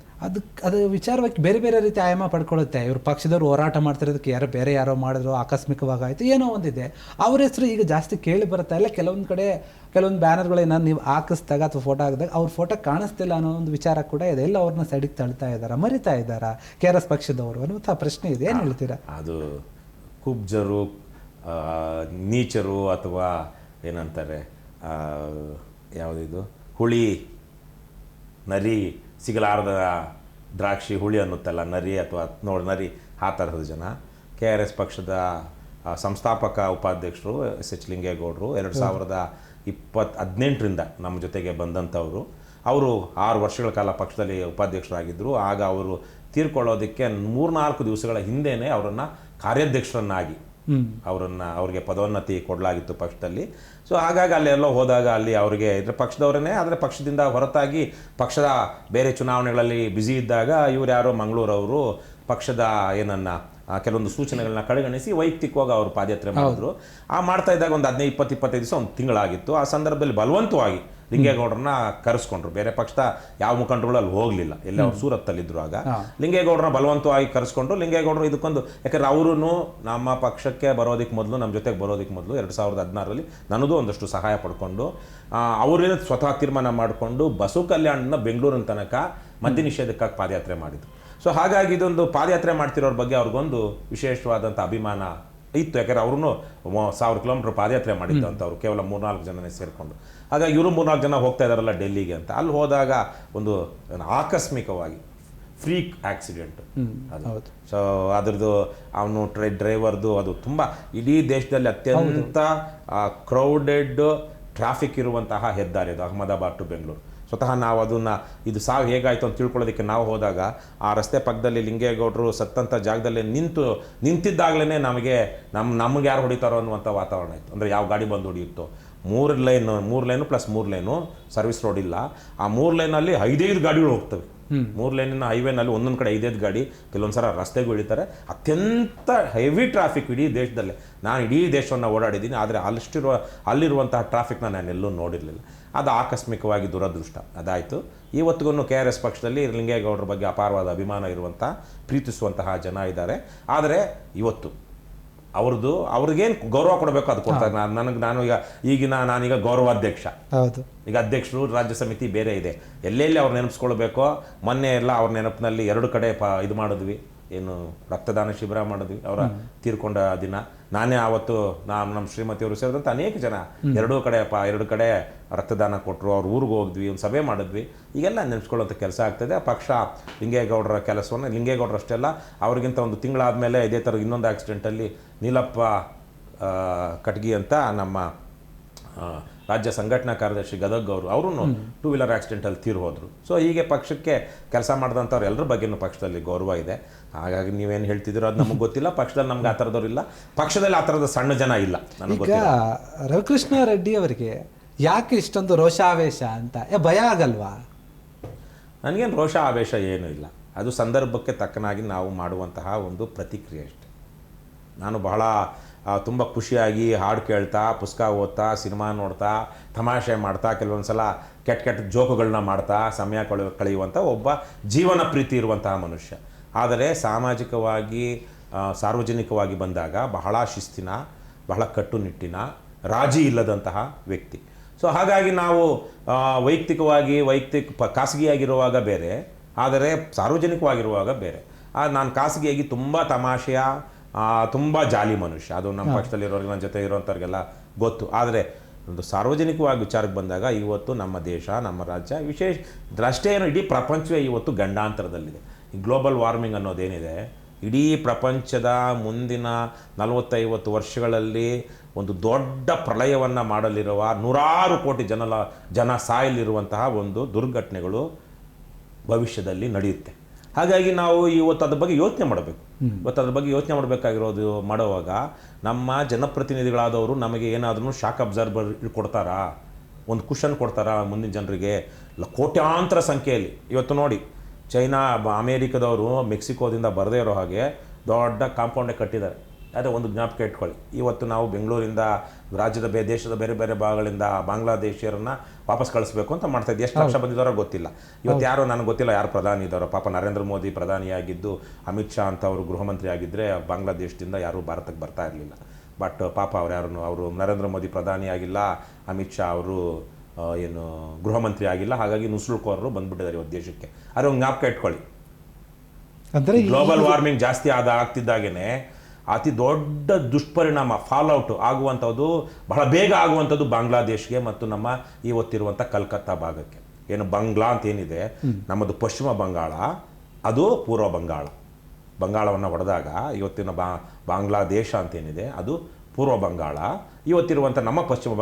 ಅದು ವಿಚಾರವಾಗಿ ಬೇರೆ ಬೇರೆ ರೀತಿ ಆಯಾಮ ಪಡ್ಕೊಳ್ಳುತ್ತೆ. ಇವ್ರ ಪಕ್ಷದವ್ರು ಹೋರಾಟ ಮಾಡ್ತಿರೋದಕ್ಕೆ ಯಾರೋ ಮಾಡಿದ್ರು, ಆಕಸ್ಮಿಕವಾಗಾಯಿತು, ಏನೋ ಒಂದಿದೆ. ಅವ್ರ ಹೆಸರು ಈಗ ಜಾಸ್ತಿ ಕೇಳಿ ಬರ್ತಾ ಇಲ್ಲ. ಕೆಲವೊಂದು ಕಡೆ ಕೆಲವೊಂದು ಬ್ಯಾನರ್ಗಳೇನ ನೀವು ಹಾಕಿಸ್ದಾಗ ಅಥವಾ ಫೋಟೋ ಹಾಕಿದಾಗ ಅವ್ರ ಫೋಟೋ ಕಾಣಿಸ್ತಿಲ್ಲ ಅನ್ನೋ ಒಂದು ವಿಚಾರ ಕೂಡ ಇದೆ. ಎಲ್ಲ ಅವ್ರನ್ನ ಸೈಡಿಗೆ ತಳ್ತಾ ಇದ್ದಾರೆ, ಮರಿತಾ ಇದ್ದಾರಾ KRS ಪಕ್ಷದವರು ಅನ್ನುವಂಥ ಪ್ರಶ್ನೆ ಇದೆ. ಏನು ಹೇಳ್ತೀರಾ? ಅದು ಕುಬ್ಜರು, ನೀಚರು, ಅಥವಾ ಏನಂತಾರೆ ಯಾವುದಿದು ಹುಳಿ ನರಿ ಸಿಗಲಾರದ ದ್ರಾಕ್ಷಿ ಹುಳಿ ಅನ್ನುತ್ತಲ್ಲ, ನರಿ ಅಥವಾ ನರಿ, ಆ ತರಹದ ಜನ. KRS ಪಕ್ಷದ ಸಂಸ್ಥಾಪಕ ಉಪಾಧ್ಯಕ್ಷರು SH ಲಿಂಗೇಗೌಡರು 2018ರಿಂದ ನಮ್ಮ ಜೊತೆಗೆ ಬಂದಂಥವರು. ಅವರು 6 ವರ್ಷಗಳ ಕಾಲ ಪಕ್ಷದಲ್ಲಿ ಉಪಾಧ್ಯಕ್ಷರಾಗಿದ್ದರು. ಆಗ ಅವರು ತೀರ್ಕೊಳ್ಳೋದಕ್ಕೆ 3-4 ದಿವಸಗಳ ಹಿಂದೆಯೇ ಅವರನ್ನು ಕಾರ್ಯಾಧ್ಯಕ್ಷರನ್ನಾಗಿ ಅವ್ರಿಗೆ ಪದೋನ್ನತಿ ಕೊಡಲಾಗಿತ್ತು ಪಕ್ಷದಲ್ಲಿ. ಸೊ ಹಾಗಾಗಿ ಅಲ್ಲೆಲ್ಲೋ ಹೋದಾಗ ಅಲ್ಲಿ ಅವರಿಗೆ ಇದ್ರ ಪಕ್ಷದವರೇ, ಆದರೆ ಪಕ್ಷದಿಂದ ಹೊರತಾಗಿ ಪಕ್ಷದ ಬೇರೆ ಚುನಾವಣೆಗಳಲ್ಲಿ ಬ್ಯುಸಿ ಇದ್ದಾಗ ಇವ್ರು ಯಾರೋ ಮಂಗಳೂರವರು ಪಕ್ಷದ ಕೆಲವೊಂದು ಸೂಚನೆಗಳನ್ನ ಕಡೆಗಣಿಸಿ ವೈಯಕ್ತಿಕವಾಗಿ ಅವರು ಪಾದಯಾತ್ರೆ ಮಾಡಿದ್ರು. ಮಾಡ್ತಾ ಇದ್ದಾಗ ಒಂದು 15-20-25 ದಿವಸ ಒಂದು ತಿಂಗಳಾಗಿತ್ತು. ಆ ಸಂದರ್ಭದಲ್ಲಿ ಬಲವಂತವಾಗಿ ಲಿಂಗೇಗೌಡರನ್ನ ಕರೆಸ್ಕೊಂಡ್ರು. ಬೇರೆ ಪಕ್ಷದ ಯಾವ ಮುಖಂಡರುಗಳು ಅಲ್ಲಿ ಹೋಗಲಿಲ್ಲ, ಎಲ್ಲ ಅವ್ರು ಸೂರತ್ತಲ್ಲಿದ್ರು. ಆಗ ಲಿಂಗೇಗೌಡರನ್ನ ಬಲವಂತವಾಗಿ ಕರೆಸ್ಕೊಂಡ್ರು. ಲಿಂಗೇಗೌಡರು ಇದಕ್ಕೊಂದು, ಯಾಕಂದ್ರೆ ಅವರು ನಮ್ಮ ಪಕ್ಷಕ್ಕೆ ಬರೋದಕ್ಕೆ ಮೊದಲು, ನಮ್ಮ ಜೊತೆಗೆ ಬರೋದಕ್ಕೆ ಮೊದಲು 2016ರಲ್ಲಿ ನನ್ನದು ಒಂದಷ್ಟು ಸಹಾಯ ಪಡ್ಕೊಂಡು ಅವರೇನು ಸ್ವತಃ ತೀರ್ಮಾನ ಮಾಡಿಕೊಂಡು ಬಸವ ಕಲ್ಯಾಣನ ಬೆಂಗಳೂರಿನ ತನಕ ಮದ್ಯ ನಿಷೇಧಕ್ಕಾಗಿ ಪಾದಯಾತ್ರೆ ಮಾಡಿದ್ರು. ಸೊ ಹಾಗಾಗಿ ಇದೊಂದು ಪಾದಯಾತ್ರೆ ಮಾಡ್ತಿರೋರ ಬಗ್ಗೆ ಅವ್ರಿಗೊಂದು ವಿಶೇಷವಾದಂಥ ಅಭಿಮಾನ ಇತ್ತು. ಯಾಕಂದರೆ ಅವ್ರೂ 1000 ಕಿಲೋಮೀಟರ್ ಪಾದಯಾತ್ರೆ ಮಾಡಿದ್ದಂಥವ್ರು, ಕೇವಲ 3-4 ಜನನೇ ಸೇರಿಕೊಂಡು. ಹಾಗಾಗಿ ಇವರು 3-4 ಜನ ಹೋಗ್ತಾ ಇದ್ದಾರಲ್ಲ ಡೆಲ್ಲಿಗೆ ಅಂತ. ಅಲ್ಲಿ ಹೋದಾಗ ಒಂದು ಆಕಸ್ಮಿಕವಾಗಿ ಫ್ರೀಕ್ ಆಕ್ಸಿಡೆಂಟ್ ಅದು. ಸೊ ಅದ್ರದ್ದು ಅವನು ಡ್ರೈವರ್ದು ಅದು ತುಂಬ ಇಡೀ ದೇಶದಲ್ಲಿ ಅತ್ಯಂತ ಕ್ರೌಡೆಡ್ ಟ್ರಾಫಿಕ್ ಇರುವಂತಹ ಹೆದ್ದಾರಿ ಅದು, ಅಹಮದಾಬಾದ್ ಟು ಬೆಂಗಳೂರು. ಸ್ವತಃ ನಾವು ಅದನ್ನು ಇದು ಸಾವು ಹೇಗಾಯಿತು ಅಂತ ತಿಳ್ಕೊಳ್ಳೋದಕ್ಕೆ ನಾವು ಹೋದಾಗ ಆ ರಸ್ತೆ ಪಕ್ಕದಲ್ಲಿ ಲಿಂಗೇಗೌಡರು ಸತ್ತಂಥ ಜಾಗದಲ್ಲಿ ನಿಂತಿದ್ದಾಗಲೇ ನಮಗೆ ಯಾರು ಹೊಡಿತಾರೋ ಅನ್ನುವಂಥ ವಾತಾವರಣ ಇತ್ತು. ಅಂದರೆ ಯಾವ ಗಾಡಿ ಬಂದು ಹೊಡಿಯುತ್ತೋ. 3 line plus 3 line service road ಇಲ್ಲ. ಆ 3 ಲೈನಲ್ಲಿ 5 ಗಾಡಿಗಳು ಹೋಗ್ತವೆ. 3 ಲೈನಿನ ಹೈವೇನಲ್ಲಿ ಒಂದೊಂದು ಕಡೆ 5 ಗಾಡಿ, ಕೆಲವೊಂದು ಸಲ ರಸ್ತೆಗೂ ಇಳಿತಾರೆ. ಅತ್ಯಂತ ಹೆವಿ ಟ್ರಾಫಿಕ್ ಇಡೀ ದೇಶದಲ್ಲೇ. ನಾನು ಇಡೀ ದೇಶವನ್ನು ಓಡಾಡಿದ್ದೀನಿ, ಆದರೆ ಅಲ್ಲಿರುವಂತಹ ಟ್ರಾಫಿಕ್ನ ನಾನು ಎಲ್ಲೂ ನೋಡಿರಲಿಲ್ಲ. ಅದು ಆಕಸ್ಮಿಕವಾಗಿ ದುರದೃಷ್ಟ ಅದಾಯಿತು. ಇವತ್ತಿಗೂ KRS ಪಕ್ಷದಲ್ಲಿ ಲಿಂಗೇಗೌಡರ ಬಗ್ಗೆ ಅಪಾರವಾದ ಅಭಿಮಾನ ಇರುವಂಥ, ಪ್ರೀತಿಸುವಂತಹ ಜನ ಇದ್ದಾರೆ. ಆದರೆ ಇವತ್ತು ಅವ್ರಿಗೇನು ಗೌರವ ಕೊಡಬೇಕು ಅದು ಕೊಡ್ತಾರೆ. ನಾನೀಗ ಗೌರವಾಧ್ಯಕ್ಷ. ಹೌದು. ಈಗ ಅಧ್ಯಕ್ಷರು, ರಾಜ್ಯ ಸಮಿತಿ ಬೇರೆ ಇದೆ. ಎಲ್ಲೆಲ್ಲಿ ಅವ್ರು ನೆನಪಿಸ್ಕೊಳ್ಬೇಕೋ. ಮೊನ್ನೆ ಎಲ್ಲ ಅವ್ರ ನೆನಪಿನಲ್ಲಿ 2 ಕಡೆ ಇದು ಮಾಡಿದ್ವಿ, ಏನು ರಕ್ತದಾನ ಶಿಬಿರ ಮಾಡಿದ್ವಿ ಅವರ ತೀರ್ಕೊಂಡ ದಿನ. ನಾನೇ ಆವತ್ತು ನಮ್ಮ ಶ್ರೀಮತಿಯವರು ಸೇರಿದಂಥ ಅನೇಕ ಜನ 2 ಕಡೆ ರಕ್ತದಾನ ಕೊಟ್ಟರು. ಅವ್ರ ಊರಿಗೆ ಹೋಗಿದ್ವಿ, ಒಂದು ಸಭೆ ಮಾಡಿದ್ವಿ. ಈಗೆಲ್ಲ ನೆನೆಸ್ಕೊಳ್ಳೋಂಥ ಕೆಲಸ ಆಗ್ತದೆ. ಪಕ್ಷ ಲಿಂಗೇಗೌಡರ ಕೆಲಸವನ್ನು, ಲಿಂಗೇಗೌಡರಷ್ಟೆಲ್ಲ ಅವ್ರಿಗಿಂತ ಒಂದು ತಿಂಗಳಾದಮೇಲೆ ಇದೇ ಥರ ಇನ್ನೊಂದು ಆಕ್ಸಿಡೆಂಟಲ್ಲಿ ನೀಲಪ್ಪ ಕಟ್ಗಿ ಅಂತ ನಮ್ಮ ರಾಜ್ಯ ಸಂಘಟನಾ ಕಾರ್ಯದರ್ಶಿ ಗದಗ್ ಅವರು 2 ವೀಲರ್ ಆಕ್ಸಿಡೆಂಟಲ್ಲಿ ತೀರು ಹೋದರು. ಸೊ ಹೀಗೆ ಪಕ್ಷಕ್ಕೆ ಕೆಲಸ ಮಾಡಿದಂಥವ್ರು ಎಲ್ಲರ ಬಗ್ಗೆನೂ ಪಕ್ಷದಲ್ಲಿ ಗೌರವ ಇದೆ. ಹಾಗಾಗಿ ನೀವೇನು ಹೇಳ್ತಿದ್ದೀರೋ ಅದು ನಮಗೆ ಗೊತ್ತಿಲ್ಲ. ಪಕ್ಷದಲ್ಲಿ ನಮ್ಗೆ ಆ ಥರದವ್ರು ಇಲ್ಲ, ಪಕ್ಷದಲ್ಲಿ ಆ ಥರದ ಸಣ್ಣ ಜನ ಇಲ್ಲ. ಈಗ ರವಿಕೃಷ್ಣ ರೆಡ್ಡಿ ಅವರಿಗೆ ಯಾಕೆ ಇಷ್ಟೊಂದು ರೋಷಾವೇಶ ಅಂತ ಭಯ ಆಗಲ್ವಾ? ನನಗೇನು ರೋಷ ಆವೇಶ ಏನೂ ಇಲ್ಲ. ಅದು ಸಂದರ್ಭಕ್ಕೆ ತಕ್ಕನಾಗಿ ನಾವು ಮಾಡುವಂತಹ ಒಂದು ಪ್ರತಿಕ್ರಿಯೆ ಅಷ್ಟೆ. ನಾನು ಬಹಳ ತುಂಬ ಖುಷಿಯಾಗಿ ಹಾಡು ಕೇಳ್ತಾ, ಪುಸ್ತಕ ಓದ್ತಾ, ಸಿನಿಮಾ ನೋಡ್ತಾ, ತಮಾಷೆ ಮಾಡ್ತಾ, ಕೆಲವೊಂದು ಸಲ ಕೆಟ್ಟ ಜೋಕುಗಳನ್ನ ಮಾಡ್ತಾ ಸಮಯ ಕಳೆಯುವಂಥ ಒಬ್ಬ ಜೀವನ ಪ್ರೀತಿ ಇರುವಂತಹ ಮನುಷ್ಯ. ಆದರೆ ಸಾಮಾಜಿಕವಾಗಿ, ಸಾರ್ವಜನಿಕವಾಗಿ ಬಂದಾಗ ಬಹಳ ಶಿಸ್ತಿನ, ಬಹಳ ಕಟ್ಟುನಿಟ್ಟಿನ, ರಾಜಿ ಇಲ್ಲದಂತಹ ವ್ಯಕ್ತಿ. ಸೊ ಹಾಗಾಗಿ ನಾವು ಖಾಸಗಿಯಾಗಿರುವಾಗ ಬೇರೆ, ಆದರೆ ಸಾರ್ವಜನಿಕವಾಗಿರುವಾಗ ಬೇರೆ. ನಾನು ಖಾಸಗಿಯಾಗಿ ತುಂಬ ತಮಾಷೆಯ, ತುಂಬ ಜಾಲಿ ಮನುಷ್ಯ. ಅದು ನಮ್ಮ ಪಕ್ಷದಲ್ಲಿರೋರಿಗೆ, ನನ್ನ ಜೊತೆ ಇರೋಂಥವ್ರಿಗೆಲ್ಲ ಗೊತ್ತು. ಆದರೆ ಒಂದು ಸಾರ್ವಜನಿಕವಾಗಿ ವಿಚಾರಕ್ಕೆ ಬಂದಾಗ ಇವತ್ತು ನಮ್ಮ ದೇಶ, ನಮ್ಮ ರಾಜ್ಯ, ಅಷ್ಟೇ ಏನು ಇಡೀ ಪ್ರಪಂಚವೇ ಇವತ್ತು ಗಂಡಾಂತರದಲ್ಲಿದೆ. ಈ ಗ್ಲೋಬಲ್ ವಾರ್ಮಿಂಗ್ ಅನ್ನೋದೇನಿದೆ, ಇಡೀ ಪ್ರಪಂಚದ ಮುಂದಿನ 40-50 ವರ್ಷಗಳಲ್ಲಿ ಒಂದು ದೊಡ್ಡ ಪ್ರಳಯವನ್ನು ಮಾಡಲಿರುವ, 100 ಕೋಟಿ ಜನ ಸಾಯಲಿರುವಂತಹ ಒಂದು ದುರ್ಘಟನೆಗಳು ಭವಿಷ್ಯದಲ್ಲಿ ನಡೆಯುತ್ತೆ. ಹಾಗಾಗಿ ನಾವು ಇವತ್ತು ಅದ್ರ ಬಗ್ಗೆ ಯೋಚನೆ ಮಾಡಬೇಕು. ಮಾಡುವಾಗ ನಮ್ಮ ಜನಪ್ರತಿನಿಧಿಗಳಾದವರು ನಮಗೆ ಏನಾದರೂ ಶಾಕ್ ಅಬ್ಸರ್ವರ್ ಕೊಡ್ತಾರಾ, ಒಂದು ಕುಷನ್ ಕೊಡ್ತಾರಾ ಮುಂದಿನ ಜನರಿಗೆ? ಕೋಟ್ಯಾಂತರ ಸಂಖ್ಯೆಯಲ್ಲಿ ಇವತ್ತು ನೋಡಿ, ಚೈನಾ, ಅಮೇರಿಕದವರು ಮೆಕ್ಸಿಕೋದಿಂದ ಬರದೇ ಇರೋ ಹಾಗೆ ದೊಡ್ಡ ಕಾಂಪೌಂಡೇ ಕಟ್ಟಿದ್ದಾರೆ. ಅದೇ ಒಂದು ಜ್ಞಾಪಕ ಇಟ್ಕೊಳ್ಳಿ. ಇವತ್ತು ನಾವು ಬೆಂಗಳೂರಿಂದ, ರಾಜ್ಯದ ದೇಶದ ಬೇರೆ ಬೇರೆ ಭಾಗಗಳಿಂದ ಬಾಂಗ್ಲಾದೇಶಿಯರನ್ನು ವಾಪಸ್ ಕಳಿಸ್ಬೇಕು ಅಂತ ಮಾಡ್ತಾ ಇದ್ದೀವಿ. ಎಷ್ಟು ಲಕ್ಷ ಬಂದಿದ್ದಾರೋ ಗೊತ್ತಿಲ್ಲ. ಇವತ್ತು ಯಾರೋ ನನಗೆ ಗೊತ್ತಿಲ್ಲ ಯಾರು ಪ್ರಧಾನಿ ಇದ್ದಾರೋ. ಪಾಪ ನರೇಂದ್ರ ಮೋದಿ ಪ್ರಧಾನಿಯಾಗಿದ್ದು, ಅಮಿತ್ ಶಾ ಅಂತ ಅವರು ಗೃಹ ಮಂತ್ರಿ ಆಗಿದ್ದರೆ ಬಾಂಗ್ಲಾದೇಶದಿಂದ ಯಾರೂ ಭಾರತಕ್ಕೆ ಬರ್ತಾ ಇರಲಿಲ್ಲ. ಬಟ್ ಪಾಪ ಅವರು ನರೇಂದ್ರ ಮೋದಿ ಪ್ರಧಾನಿ ಆಗಿಲ್ಲ, ಅಮಿತ್ ಶಾ ಅವರು ಗೃಹ ಮಂತ್ರಿ ಆಗಿಲ್ಲ. ಹಾಗಾಗಿ ನುಸುಳುಕೋರರು ಬಂದ್ಬಿಟ್ಟಿದ್ದಾರೆ ಇವತ್ತು ದೇಶಕ್ಕೆ. ಆದರೆ ಒಂದು ಜ್ಞಾಪಕ ಇಟ್ಕೊಳ್ಳಿ, ಗ್ಲೋಬಲ್ ವಾರ್ಮಿಂಗ್ ಜಾಸ್ತಿ ಆಗ್ತಿದ್ದಾಗೇ ಅತಿ ದೊಡ್ಡ ದುಷ್ಪರಿಣಾಮ, ಫಾಲ್ಔಟ್ ಆಗುವಂಥದ್ದು, ಬಹಳ ಬೇಗ ಆಗುವಂಥದ್ದು ಬಾಂಗ್ಲಾದೇಶ್ಗೆ ಮತ್ತು ನಮ್ಮ ಇವತ್ತಿರುವಂಥ ಕಲ್ಕತ್ತಾ ಭಾಗಕ್ಕೆ. ಏನು ಬಂಗ್ಲಾ ಅಂತ ಏನಿದೆ, ನಮ್ಮದು ಪಶ್ಚಿಮ ಬಂಗಾಳ, ಅದು ಪೂರ್ವ ಬಂಗಾಳವನ್ನು ಹೊಡೆದಾಗ ಇವತ್ತಿನ ಬಾಂಗ್ಲಾದೇಶ ಅಂತೇನಿದೆ ಅದು ಪೂರ್ವ ಬಂಗಾಳ. ಇವತ್ತಿರುವಂಥ ನಮ್ಮ ಪಶ್ಚಿಮ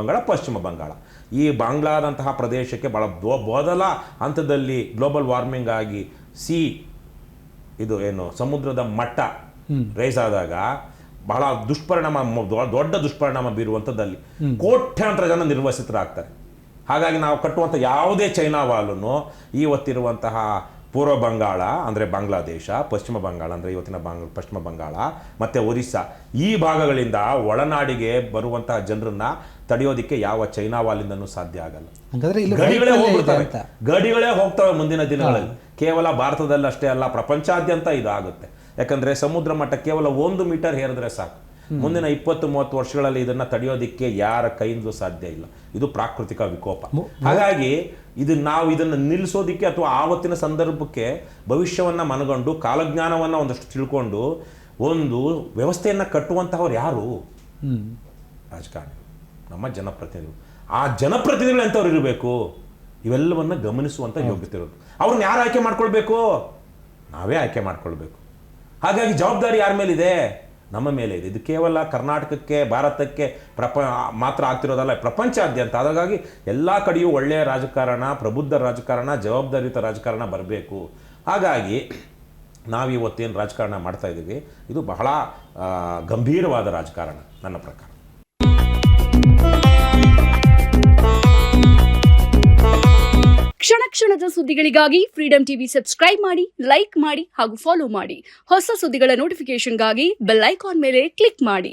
ಬಂಗಾಳ. ಈ ಬಾಂಗ್ಲಾದಂತಹ ಪ್ರದೇಶಕ್ಕೆ ಭಾಳ ಮೊದಲ ಹಂತದಲ್ಲಿ ಗ್ಲೋಬಲ್ ವಾರ್ಮಿಂಗ್ ಆಗಿ ಇದು ಏನು ಸಮುದ್ರದ ಮಟ್ಟ ರೈಸ್ ಆದಾಗ ಬಹಳ ದೊಡ್ಡ ದುಷ್ಪರಿಣಾಮ ಬೀರುವಂಥದ್ದಲ್ಲಿ ಕೋಟ್ಯಾಂತರ ಜನ ನಿರ್ವಸಿತರಾಗ್ತಾರೆ. ಹಾಗಾಗಿ ನಾವು ಕಟ್ಟುವಂಥ ಯಾವುದೇ ಚೈನಾ ವಾಲನ್ನು ಇವತ್ತಿರುವಂತಹ ಪೂರ್ವ ಬಂಗಾಳ ಅಂದರೆ ಬಾಂಗ್ಲಾದೇಶ, ಪಶ್ಚಿಮ ಬಂಗಾಳ ಅಂದರೆ ಇವತ್ತಿನ ಪಶ್ಚಿಮ ಬಂಗಾಳ ಮತ್ತು ಒರಿಸ್ಸಾ ಈ ಭಾಗಗಳಿಂದ ಒಳನಾಡಿಗೆ ಬರುವಂತಹ ಜನರನ್ನ ತಡೆಯೋದಕ್ಕೆ ಯಾವ ಚೈನಾ ವಾಲಿಂದನೂ ಸಾಧ್ಯ ಆಗಲ್ಲ. ಗಡಿಗಳೇ ಹೋಗ್ತವೆ ಮುಂದಿನ ದಿನಗಳಲ್ಲಿ. ಕೇವಲ ಭಾರತದಲ್ಲಿ ಅಷ್ಟೇ ಅಲ್ಲ, ಪ್ರಪಂಚಾದ್ಯಂತ ಇದಾಗುತ್ತೆ. ಯಾಕಂದ್ರೆ ಸಮುದ್ರ ಮಟ್ಟ ಕೇವಲ 1 ಮೀಟರ್ ಹೇರಿದ್ರೆ ಸಾಕು. ಮುಂದಿನ 20-30 ವರ್ಷಗಳಲ್ಲಿ ಇದನ್ನ ತಡೆಯೋದಿಕ್ಕೆ ಯಾರ ಕೈಯಿಂದಲೂ ಸಾಧ್ಯ ಇಲ್ಲ. ಇದು ಪ್ರಾಕೃತಿಕ ವಿಕೋಪ. ಹಾಗಾಗಿ ನಾವು ಇದನ್ನು ನಿಲ್ಲಿಸೋದಿಕ್ಕೆ ಅಥವಾ ಆವತ್ತಿನ ಸಂದರ್ಭಕ್ಕೆ ಭವಿಷ್ಯವನ್ನ ಮನಗಂಡು ಕಾಲಜ್ಞಾನವನ್ನ ಒಂದಷ್ಟು ತಿಳ್ಕೊಂಡು ಒಂದು ವ್ಯವಸ್ಥೆಯನ್ನ ಕಟ್ಟುವಂತಹವ್ರು ಯಾರು? ರಾಜಕಾರಣಿ, ನಮ್ಮ ಜನಪ್ರತಿನಿಧಿಗಳು. ಆ ಜನಪ್ರತಿನಿಧಿಗಳು ಎಂಥವ್ರು ಇರಬೇಕು? ಇವೆಲ್ಲವನ್ನ ಗಮನಿಸುವಂತ ಯೋಗ್ಯತೆ ಇರೋದು. ಅವ್ರನ್ನ ಯಾರು ಆಯ್ಕೆ ಮಾಡ್ಕೊಳ್ಬೇಕು? ನಾವೇ ಆಯ್ಕೆ ಮಾಡ್ಕೊಳ್ಬೇಕು. ಹಾಗಾಗಿ ಜವಾಬ್ದಾರಿ ಯಾರ ಮೇಲಿದೆ? ನಮ್ಮ ಮೇಲೆ ಇದೆ. ಇದು ಕೇವಲ ಕರ್ನಾಟಕಕ್ಕೆ, ಭಾರತಕ್ಕೆ ಮಾತ್ರ ಆಗ್ತಿರೋದಲ್ಲ, ಪ್ರಪಂಚಾದ್ಯಂತ. ಹಾಗಾಗಿ ಎಲ್ಲ ಕಡೆಯೂ ಒಳ್ಳೆಯ ರಾಜಕಾರಣ, ಪ್ರಬುದ್ಧ ರಾಜಕಾರಣ, ಜವಾಬ್ದಾರಿಯುತ ರಾಜಕಾರಣ ಬರಬೇಕು. ಹಾಗಾಗಿ ನಾವಿವತ್ತೇನು ರಾಜಕಾರಣ ಮಾಡ್ತಾ ಇದ್ದೀವಿ, ಇದು ಬಹಳ ಗಂಭೀರವಾದ ರಾಜಕಾರಣ ನನ್ನ ಪ್ರಕಾರ. ಕ್ಷಣ ಕ್ಷಣದ ಸುದ್ದಿಗಳಿಗಾಗಿ ಫ್ರೀಡಂ ಟಿವಿ ಸಬ್ಸ್ಕ್ರೈಬ್ ಮಾಡಿ, ಲೈಕ್ ಮಾಡಿ ಹಾಗೂ ಫಾಲೋ ಮಾಡಿ. ಹೊಸ ಸುದ್ದಿಗಳ ನೋಟಿಫಿಕೇಶನ್ಗಾಗಿ ಬೆಲ್ ಐಕಾನ್ ಮೇಲೆ ಕ್ಲಿಕ್ ಮಾಡಿ.